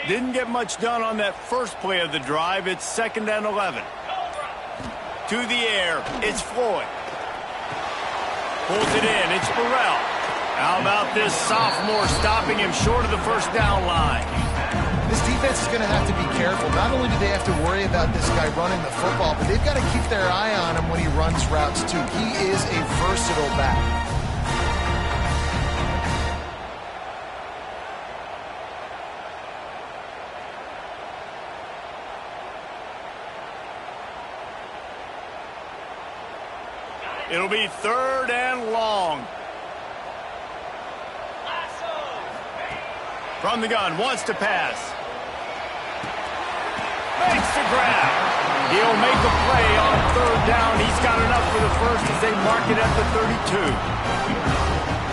Didn't get much done on that first play of the drive. It's 2nd and 11. To the air, it's Floyd. Pulls it in, it's Burrell. How about this sophomore stopping him short of the first down line? This defense is going to have to be careful. Not only do they have to worry about this guy running the football, but they've got to keep their eye on him when he runs routes too. He is a versatile back. It'll be 3rd and long. From the gun, wants to pass. Makes the grab. He'll make a play on 3rd down. He's got enough for the first as they mark it at the 32.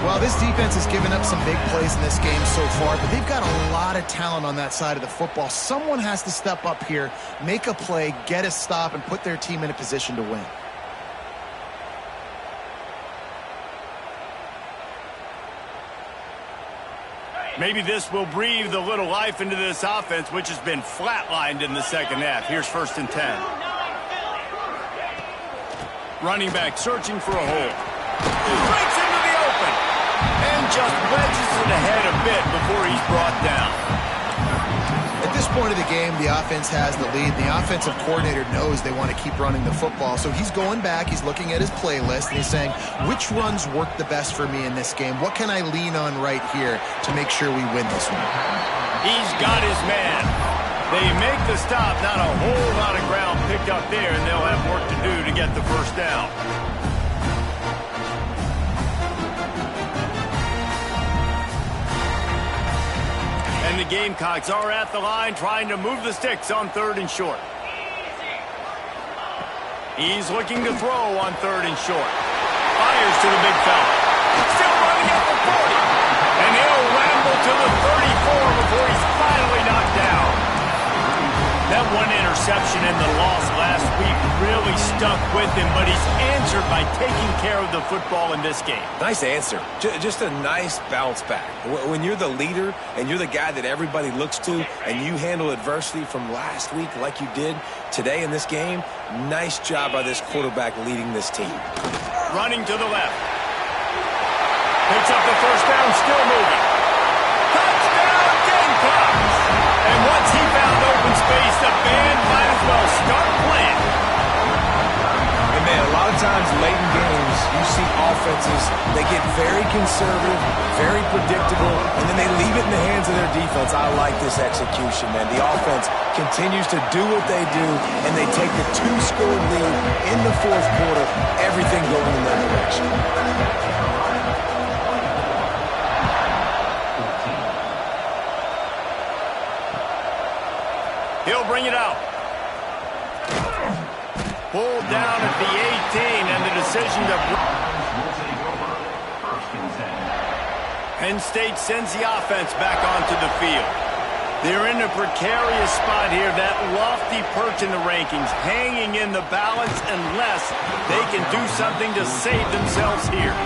Well, this defense has given up some big plays in this game so far, but they've got a lot of talent on that side of the football. Someone has to step up here, make a play, get a stop, and put their team in a position to win. Maybe this will breathe a little life into this offense, which has been flatlined in the second half. Here's 1st and 10. Running back searching for a hole. Breaks into the open. And just wedges it ahead a bit before he's brought down. At this point of the game, the offense has the lead. The offensive coordinator knows they want to keep running the football. So he's going back, he's looking at his playlist, and he's saying, which runs work the best for me in this game? What can I lean on right here to make sure we win this one? He's got his man. They make the stop, not a whole lot of ground picked up there, and they'll have work to do to get the first down. And the Gamecocks are at the line trying to move the sticks on 3rd and short. He's looking to throw on 3rd and short. Fires to the big fella. Still running at the 40. And he'll ramble to the 34 before he's finally knocked down. That one interception in the loss last week really stuck with him, but he's answered by taking care of the football in this game. Nice answer. Just a nice bounce back. When you're the leader and you're the guy that everybody looks to and you handle adversity from last week like you did today in this game, nice job by this quarterback leading this team. Running to the left. Picks up the first down, still moving. Touchdown, Gamecocks! And once he found open space, the band might as well start playing. And man, a lot of times late in games, you see offenses, they get very conservative, very predictable, and then they leave it in the hands of their defense. I like this execution, man. The offense continues to do what they do, and they take the 2-score lead in the fourth quarter, everything going in their direction. He'll bring it out. Pulled down at the 18, and the decision to... Penn State sends the offense back onto the field. They're in a precarious spot here, that lofty perch in the rankings, hanging in the balance unless they can do something to save themselves here.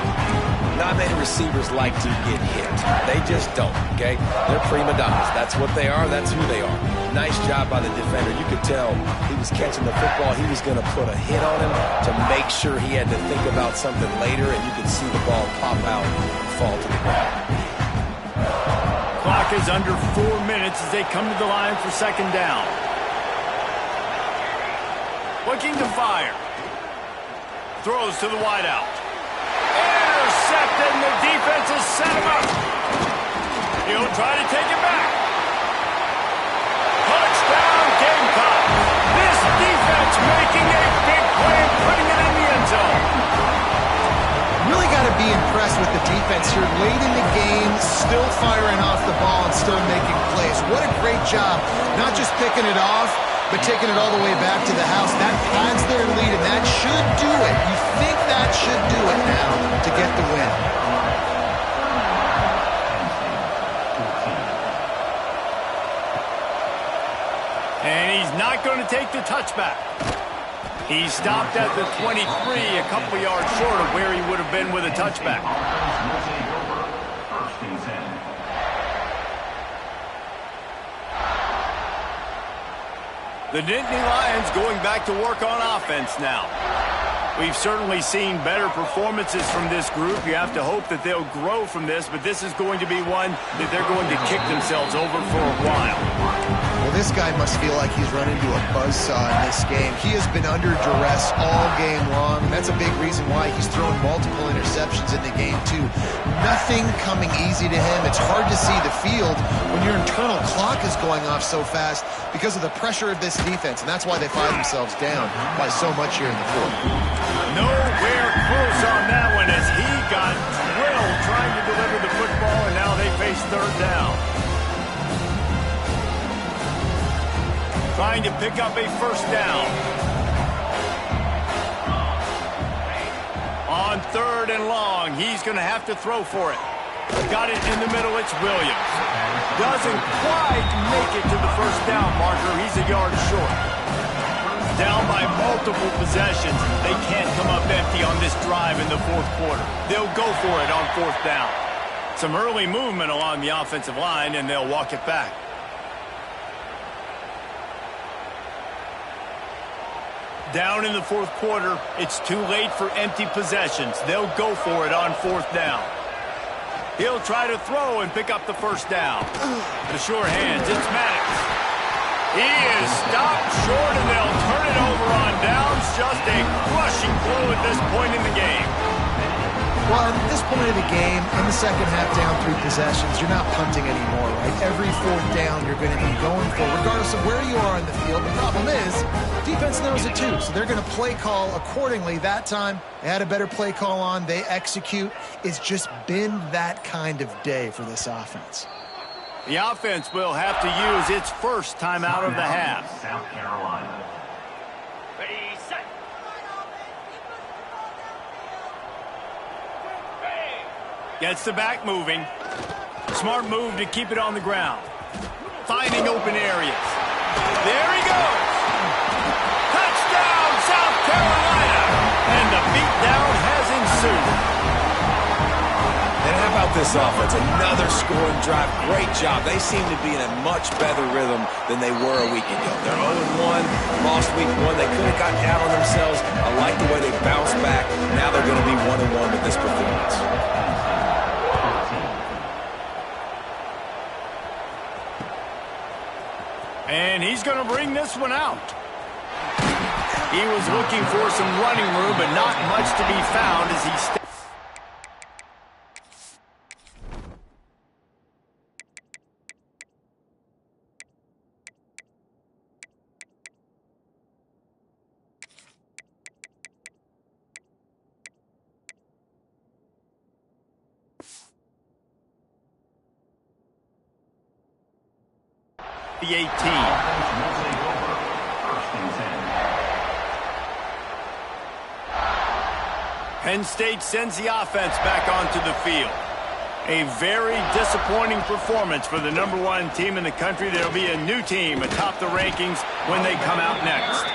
Not many receivers like to get hit. They just don't, okay? They're prima donnas. That's what they are. That's who they are. Nice job by the defender. You could tell he was catching the football. He was going to put a hit on him to make sure he had to think about something later, and you could see the ball pop out and fall to the ground. Clock is under 4 minutes as they come to the line for second down. Looking to fire. Throws to the wideout. Intercepted, and the defense has set him up. He'll try to take it back. Touchdown, Gamecock. This defense making a big play and putting it in the end zone. Really got to be impressed with the defense here late in the game, still firing off the ball and still making plays. What a great job, not just picking it off, but taking it all the way back to the house. That pads their lead, and that should do it. You think that should do it now to get the win. And he's not going to take the touchback. He stopped at the 23, a couple yards short of where he would have been with a touchback. The Nittany Lions going back to work on offense now. We've certainly seen better performances from this group. You have to hope that they'll grow from this, but this is going to be one that they're going to kick themselves over for a while. Well, this guy must feel like he's run into a buzzsaw in this game. He has been under duress all game long, and that's a big reason why he's thrown multiple interceptions in the game, too. Nothing coming easy to him. It's hard to see the field when your internal clock is going off so fast because of the pressure of this defense, and that's why they find themselves down by so much here in the fourth. Nowhere close on that one as he got drilled trying to deliver the football, and now they face third down. Trying to pick up a first down. On third and long, he's going to have to throw for it. Got it in the middle, it's Williams. Doesn't quite make it to the first down marker. He's a yard short. Down by multiple possessions. They can't come up empty on this drive in the fourth quarter. They'll go for it on fourth down. Some early movement along the offensive line, and they'll walk it back. Down in the fourth quarter, it's too late for empty possessions. They'll go for it on fourth down. He'll try to throw and pick up the first down. The sure hands, it's Maddox. He is stopped short, and they'll turn it over on downs. Just a crushing blow at this point in the game. Well, at this point of the game, in the second half down 3 possessions, you're not punting anymore, right? Every fourth down you're going to be going for, regardless of where you are in the field. The problem is, defense knows it too, so they're going to play call accordingly. That time, they had a better play call on. They execute. It's just been that kind of day for this offense. The offense will have to use its first timeout of the half. South Carolina. Ready, set. Gets the back moving. Smart move to keep it on the ground. Finding open areas. There he goes. Touchdown, pursuit. And how about this offense? Another scoring drive. Great job. They seem to be in a much better rhythm than they were a week ago. They're 0-1, lost week 1. They could have gotten down on themselves. I like the way they bounced back. Now they're going to be 1-1 with this performance. And he's going to bring this one out. He was looking for some running room, but not much to be found as he stepped. The 18. Penn State sends the offense back onto the field. A very disappointing performance for the #1 team in the country. There'll be a new team atop the rankings when they come out next.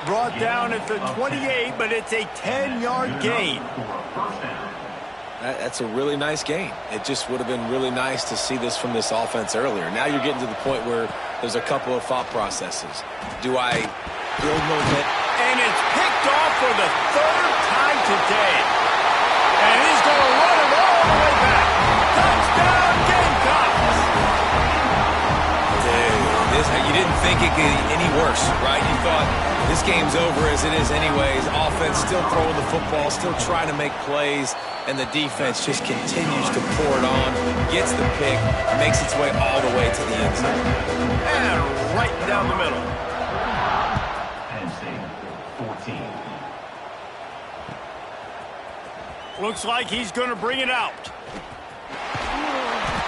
Brought down at the 28, but it's a 10-yard gain. That's a really nice game. It just would have been really nice to see this from this offense earlier. Now you're getting to the point where there's a couple of thought processes. Do I build momentum? And it's picked off for the third time today. And he's going to run it all the way back. Touchdown, Gamecocks! You didn't think it could get any worse, right? You thought this game's over as it is anyways. Offense still throwing the football, still trying to make plays, and the defense just continues to pour it on, gets the pick, makes its way all the way to the end zone. And right down the middle. Penn State, 14. Looks like he's going to bring it out.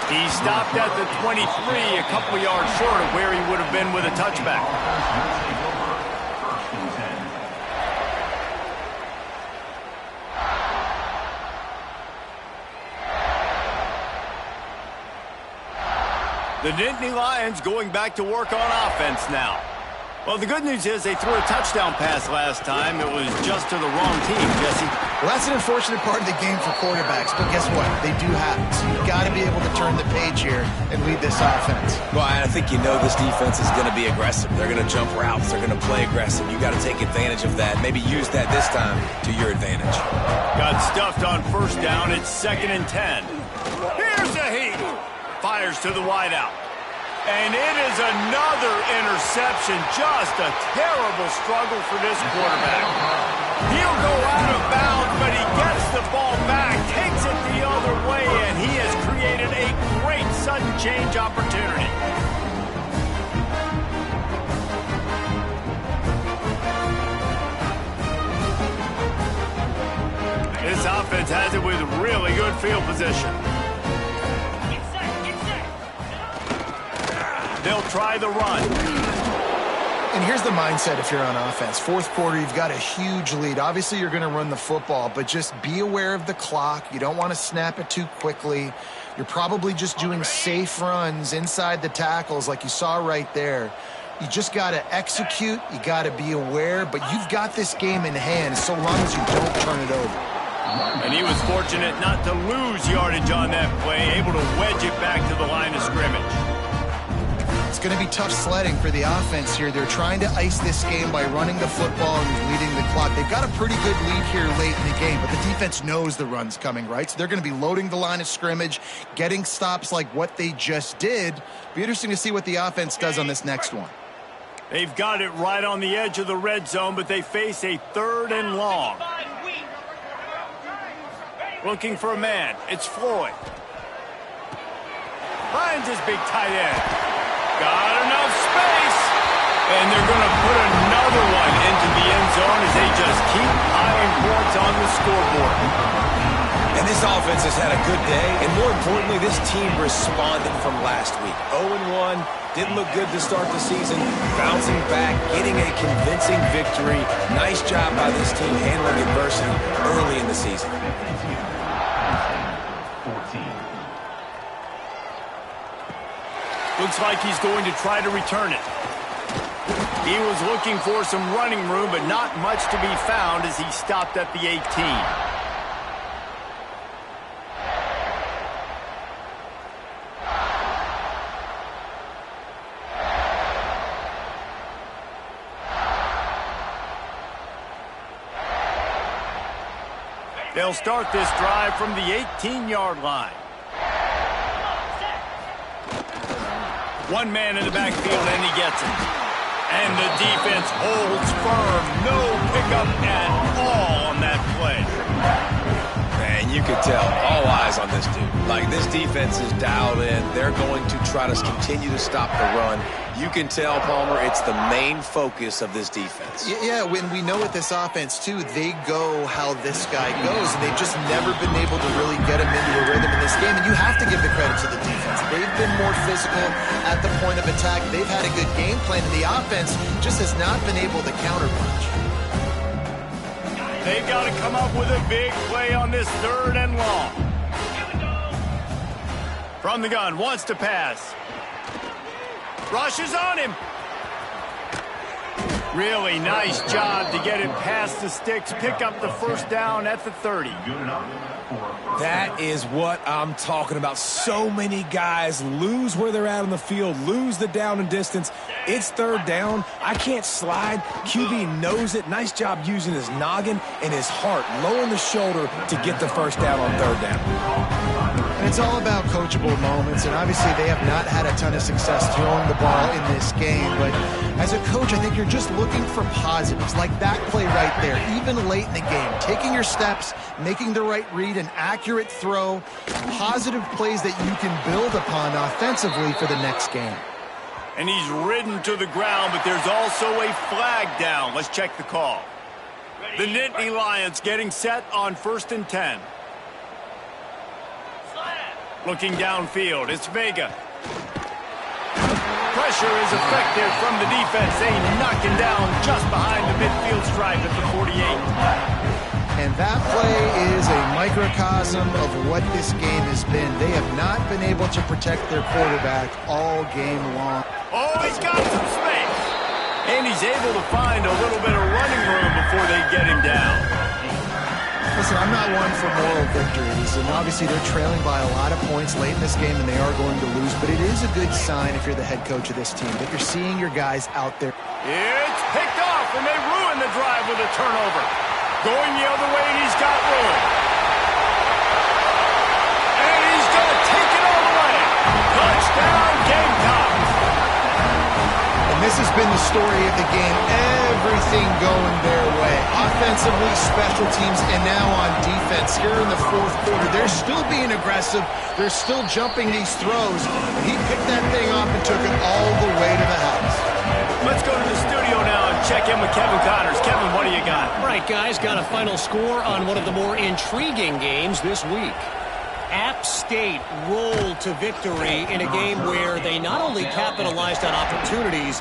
He stopped at the 23, a couple yards short of where he would have been with a touchback. The Nittany Lions going back to work on offense now. Well, the good news is they threw a touchdown pass last time. It was just to the wrong team, Jesse. Well, that's an unfortunate part of the game for quarterbacks, but guess what? They do happen. So you've got to be able to turn the page here and lead this offense. Well, I think you know this defense is going to be aggressive. They're going to jump routes. They're going to play aggressive. You got to take advantage of that. Maybe use that this time to your advantage. Got stuffed on first down. It's 2nd and 10. Here's a heat. Fires to the wideout. And it is another interception. Just a terrible struggle for this quarterback. He'll go out of bounds, but he gets the ball back, takes it the other way, and he has created a great sudden change opportunity. This offense has it with really good field position. They'll try the run. And here's the mindset if you're on offense. Fourth quarter, you've got a huge lead. Obviously, you're going to run the football, but just be aware of the clock. You don't want to snap it too quickly. You're probably just doing safe runs inside the tackles like you saw right there. You just got to execute. You got to be aware, but you've got this game in hand so long as you don't turn it over. And he was fortunate not to lose yardage on that play, able to wedge it back to the line of scrimmage. It's going to be tough sledding for the offense here. They're trying to ice this game by running the football and leading the clock. They've got a pretty good lead here late in the game, but the defense knows the run's coming, right? So they're going to be loading the line of scrimmage, getting stops like what they just did. Be interesting to see what the offense does on this next one. They've got it right on the edge of the red zone, but they face a 3rd and long. Looking for a man. It's Floyd. Finds his big tight end. Got enough space. And they're going to put another one into the end zone as they just keep piling points on the scoreboard. And this offense has had a good day, and more importantly, this team responded from last week. 0-1, didn't look good to start the season, bouncing back, getting a convincing victory. Nice job by this team handling adversity early in the season. Looks like he's going to try to return it. He was looking for some running room, but not much to be found as he stopped at the 18. They'll start this drive from the 18-yard line. One man in the backfield, and he gets it. And the defense holds firm. No pickup at all on that play. Man, you could tell, all eyes on this dude. Like, this defense is dialed in. They're going to try to continue to stop the run. You can tell, Palmer, it's the main focus of this defense. Yeah, when we know with this offense, too, they go how this guy goes, and they've just never been able to really get him into a rhythm in this game, and you have to give the credit to the defense. They've been more physical at the point of attack. They've had a good game plan, and the offense just has not been able to counterpunch. They've got to come up with a big play on this 3rd and long. From the gun, wants to pass. Rushes on him. Really nice job to get him past the sticks. Pick up the first down at the 30. That is what I'm talking about. So many guys lose where they're at on the field, lose the down and distance. It's 3rd down. I can't slide. QB knows it. Nice job using his noggin and his heart, lowering the shoulder to get the first down on 3rd down. And it's all about coachable moments, and obviously they have not had a ton of success throwing the ball in this game. But as a coach, I think you're just looking for positives, like that play right there, even late in the game. Taking your steps, making the right read, an accurate throw, positive plays that you can build upon offensively for the next game. And he's ridden to the ground, but there's also a flag down. Let's check the call. The Nittany Lions getting set on 1st and 10. Looking downfield, it's Vega. Pressure is effective from the defense. They knock him down just behind the midfield stripe at the 48. And that play is a microcosm of what this game has been. They have not been able to protect their quarterback all game long. Oh, he's got some space. And he's able to find a little bit of running room before they get him down. Listen, I'm not one for moral victories, and obviously they're trailing by a lot of points late in this game, and they are going to lose, but it is a good sign if you're the head coach of this team, that you're seeing your guys out there. It's picked off, and they ruin the drive with a turnover. Going the other way, and he's got room. And he's going to take it all the way. Touchdown, Gamecocks. And this has been the story of the game. Everything going their way. Offensively, special teams, and now on defense. Here in the 4th quarter, they're still being aggressive. They're still jumping these throws. He picked that thing off and took it all the way to the house. Let's go to the studio now and check in with Kevin Connors. Kevin, what do you got? All right, guys, got a final score on one of the more intriguing games this week. App State rolled to victory in a game where they not only capitalized on opportunities,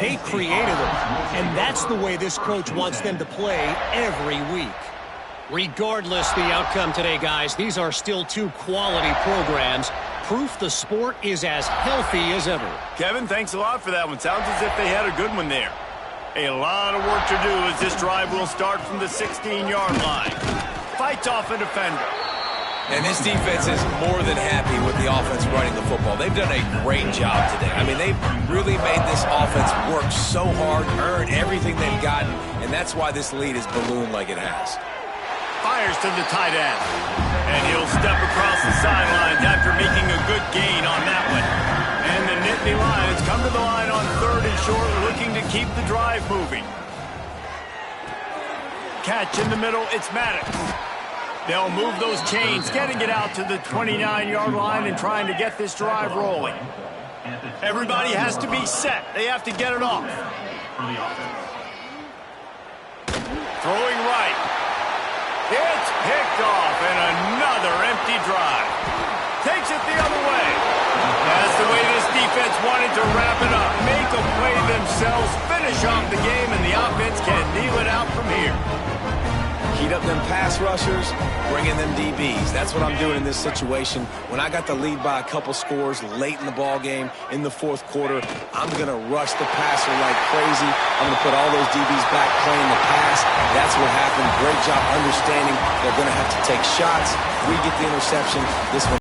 they created them. And that's the way this coach wants them to play every week. Regardless the outcome today, guys, these are still 2 quality programs. Proof the sport is as healthy as ever. Kevin, thanks a lot for that one. Sounds as if they had a good one there. A lot of work to do as this drive will start from the 16-yard line. Fights off a defender. And this defense is more than happy with the offense running the football. They've done a great job today. I mean, they've really made this offense work so hard, earn everything they've gotten, and that's why this lead is ballooned like it has. Fires to the tight end. And he'll step across the sidelines after making a good gain on that one. And the Nittany Lions come to the line on 3rd and short, looking to keep the drive moving. Catch in the middle, it's Maddox. They'll move those chains, getting it out to the 29-yard line and trying to get this drive rolling. Everybody has to be set. They have to get it off. Throwing right. It's picked off, and another empty drive. Takes it the other way. That's the way this defense wanted to wrap it up. Make a play themselves, finish off the game, and the offense can kneel it out from here. Heat up them pass rushers, bring in them DBs. That's what I'm doing in this situation. When I got the lead by a couple scores late in the ball game, in the 4th quarter, I'm going to rush the passer like crazy. I'm going to put all those DBs back playing the pass. That's what happened. Great job understanding they're going to have to take shots. We get the interception. This one